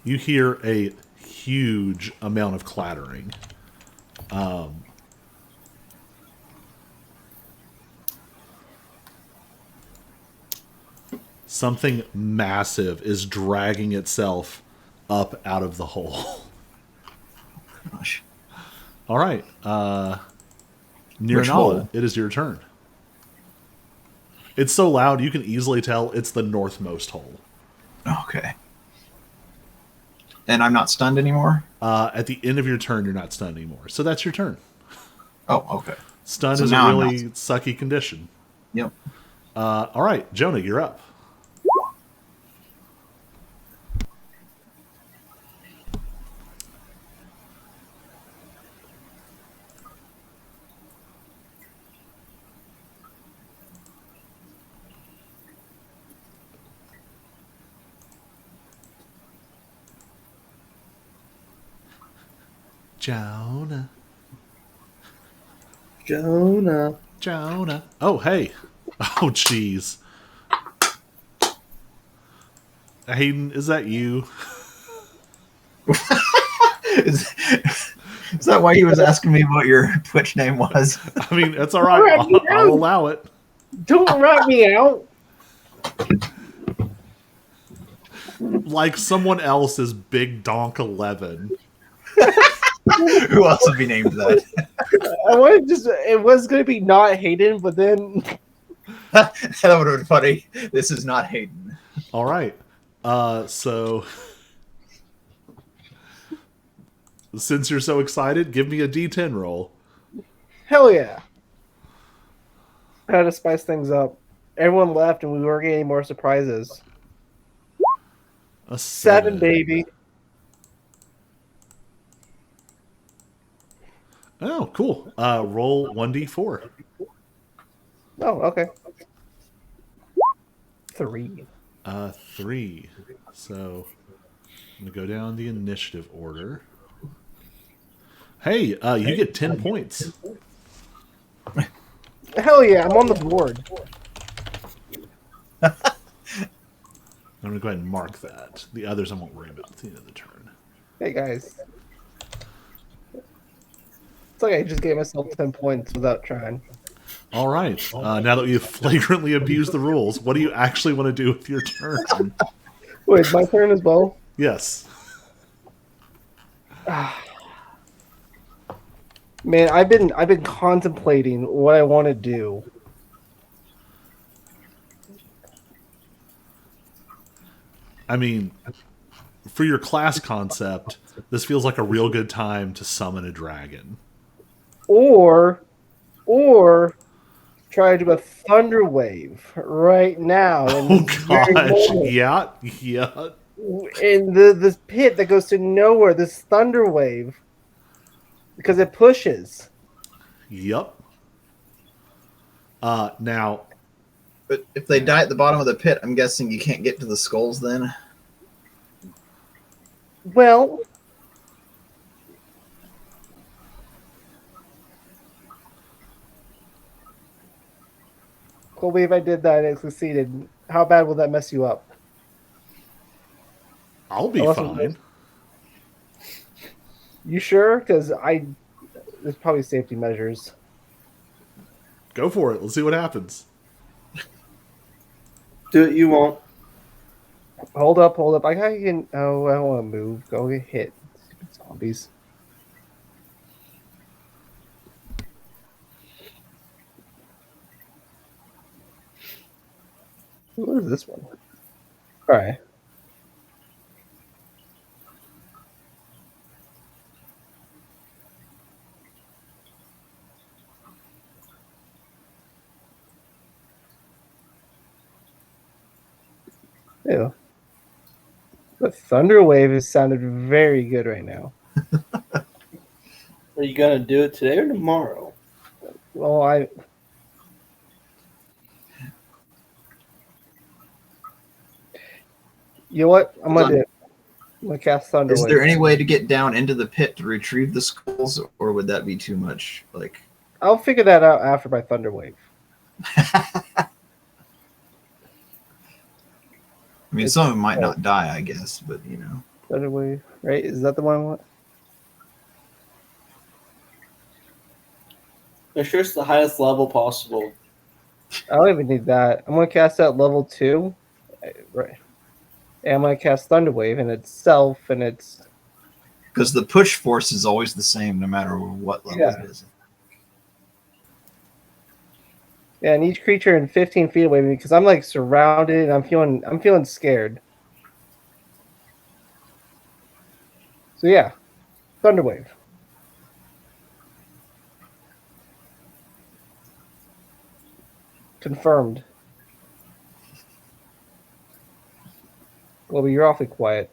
You hear a huge amount of clattering. Something massive is dragging itself up out of the hole. Gosh. All right. Which Niranala, hole? it is your turn. It's so loud you can easily tell it's the northmost hole. Okay. And I'm not stunned anymore? At the end of your turn, you're not stunned anymore. So that's your turn. Oh, okay. Stun So is a now I'm really sucky condition. Yep. All right, Jonah, you're up. Jonah. Jonah. Jonah. Oh, hey. Oh, jeez. Hayden, is that you? Is that why he was asking me what your Twitch name was? I mean, that's all right. I'll allow it. Don't rat me out. Like someone else's Big Donk 11. Who else would be named that? I wanted it was going to be not Hayden, but then That would have been funny. This is not Hayden. All right. So since you're so excited, give me a D10 roll. hell yeah. I had to spice things up. Everyone left and we weren't getting any more surprises. A 7, baby. Oh, cool. Roll 1d4. Oh, okay. 3. 3. So I'm going to go down the initiative order. Hey, you get 10 points. Hell yeah, I'm on the board. I'm going to go ahead and mark that. The others I won't worry about at the end of the turn. Hey guys. It's like I just gave myself 10 points without trying. All right. Now that you've flagrantly abused the rules, what do you actually want to do with your turn? Wait, it's my turn as well? Yes. Man, I've been contemplating what I want to do. I mean, for your class concept, this feels like a real good time to summon a dragon. Or try to do a thunder wave right now. Oh gosh, yeah. In this pit that goes to nowhere, this thunder wave. Because it pushes. Yep. Now, But if they die at the bottom of the pit, I'm guessing you can't get to the skulls then? Well, Colby, if I did that and it succeeded, how bad will that mess you up? I'll be fine. You sure? Because there's probably safety measures. Go for it. Let's see what happens. Do it, you won't. Hold up. I don't want to move. Go get hit. Stupid zombies. What is this one? All right. Ew. The thunder wave has sounded very good right now. Are you gonna do it today or tomorrow? Well, you know what? I'm gonna do it. I'm gonna cast thunder Is wave. there any way to get down into the pit to retrieve the skulls, or would that be too much? Like, I'll figure that out after my thunder wave. I mean, some of them might not die, I guess, but you know. Thunder wave, right? Is that the one I want? Make sure it's the highest level possible. I don't even need that. I'm gonna cast that level 2. Right. And I'm gonna cast thunder wave and it's self and it's Because the push force is always the same no matter what level Yeah. it is. yeah, and each creature in 15 feet away from me because I'm like surrounded and I'm feeling scared. So yeah, thunder wave. Confirmed. Well, you're awfully quiet.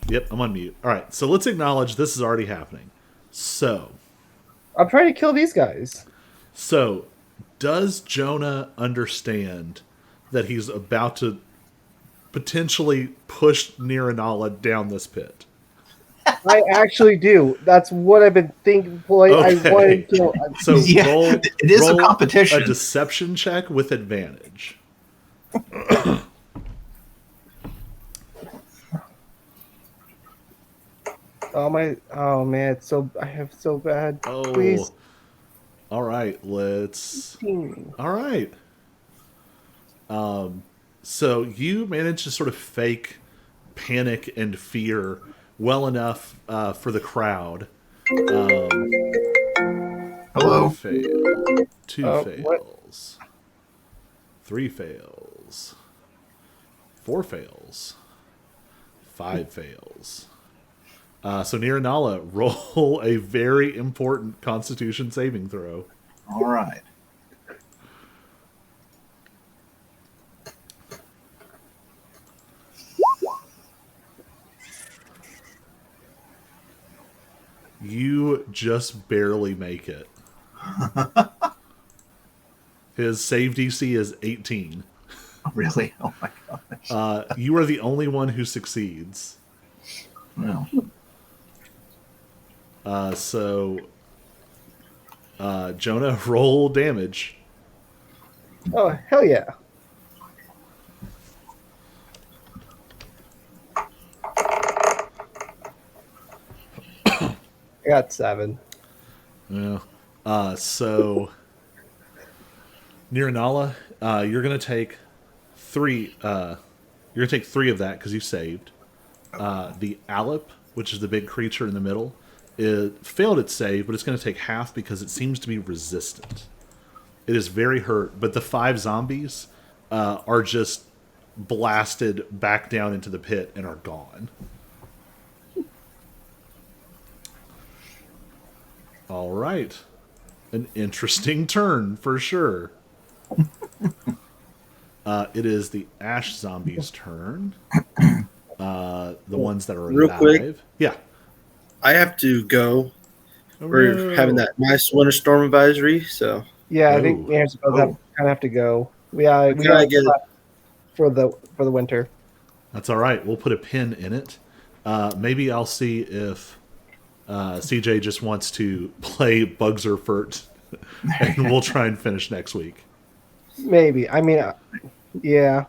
Yep, I'm on mute. All right, so let's acknowledge this is already happening. So, I'm trying to kill these guys. does Jonah understand that he's about to potentially push Niranala down this pit? I actually do. That's what I've been thinking. Boy, Okay. I wanted to. So Yeah, roll. it is a roll competition. A deception check with advantage. Oh my! Oh man, it's so I have so bad. Oh. Please. All right. Let's. All right. So you managed to sort of fake panic and fear well enough for the crowd. Hello. One fail, two What? fails, three fails, four fails, five fails. So Niranala, roll a very important Constitution saving throw. All right. You just barely make it. His save DC is 18. Really? Oh my gosh. You are the only one who succeeds. No. Jonah, roll damage. Oh hell yeah! I got 7. Yeah. So Niranala, you're gonna take 3. You're gonna take 3 of that because you saved. The Alep, which is the big creature in the middle, it failed its save, but it's going to take half because it seems to be resistant. It is very hurt, but the 5 zombies are just blasted back down into the pit and are gone. All right. An interesting turn for sure. It is the Ash zombies' turn. The ones that are Real alive. quick. Yeah. I have to go. Oh, We're no. having that nice winter storm advisory, so Yeah, I Oh. think we both Oh. kind of have to go. Yeah, we gotta have get it. for the winter. That's all right. We'll put a pin in it. Maybe I'll see if CJ just wants to play Bugzerfurt, and we'll try and finish next week. Maybe. I mean, yeah.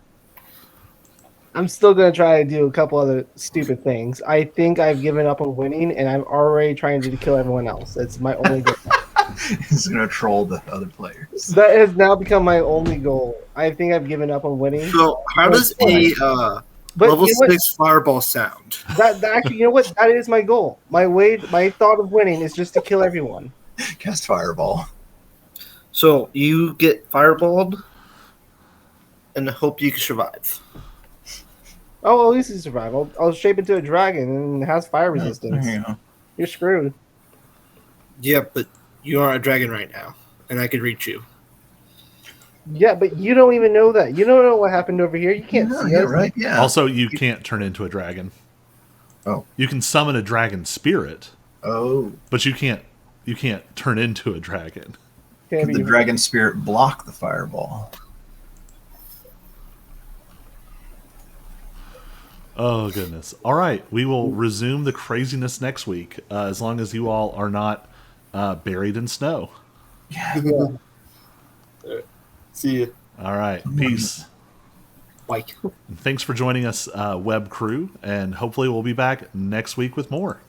I'm still gonna try to do a couple other stupid things. I think I've given up on winning, and I'm already trying to kill everyone else. That's my only goal. He's gonna troll the other players. That has now become my only goal. I think I've given up on winning. So how does a But level you know what? 6 fireball sound? That actually, you know what? That is my goal. My thought of winning is just to kill everyone. Cast fireball. So you get fireballed and hope you can survive. Oh, at least you survive. I'll shape into a dragon and it has fire resistance. There you go. You're screwed. Yeah, but you are a dragon right now, and I could reach you. Yeah, but you don't even know that. You don't know what happened over here. You can't see Yeah, us. right. Yeah. Also, you can't turn into a dragon. Oh. You can summon a dragon spirit, Oh. but you can't turn into a dragon. Can't Could the be- dragon spirit block the fireball? Oh, goodness. All right. We will resume the craziness next week, as long as you all are not buried in snow. Yeah. See you. All right. Peace. Bye. Thanks for joining us, web crew, and hopefully we'll be back next week with more.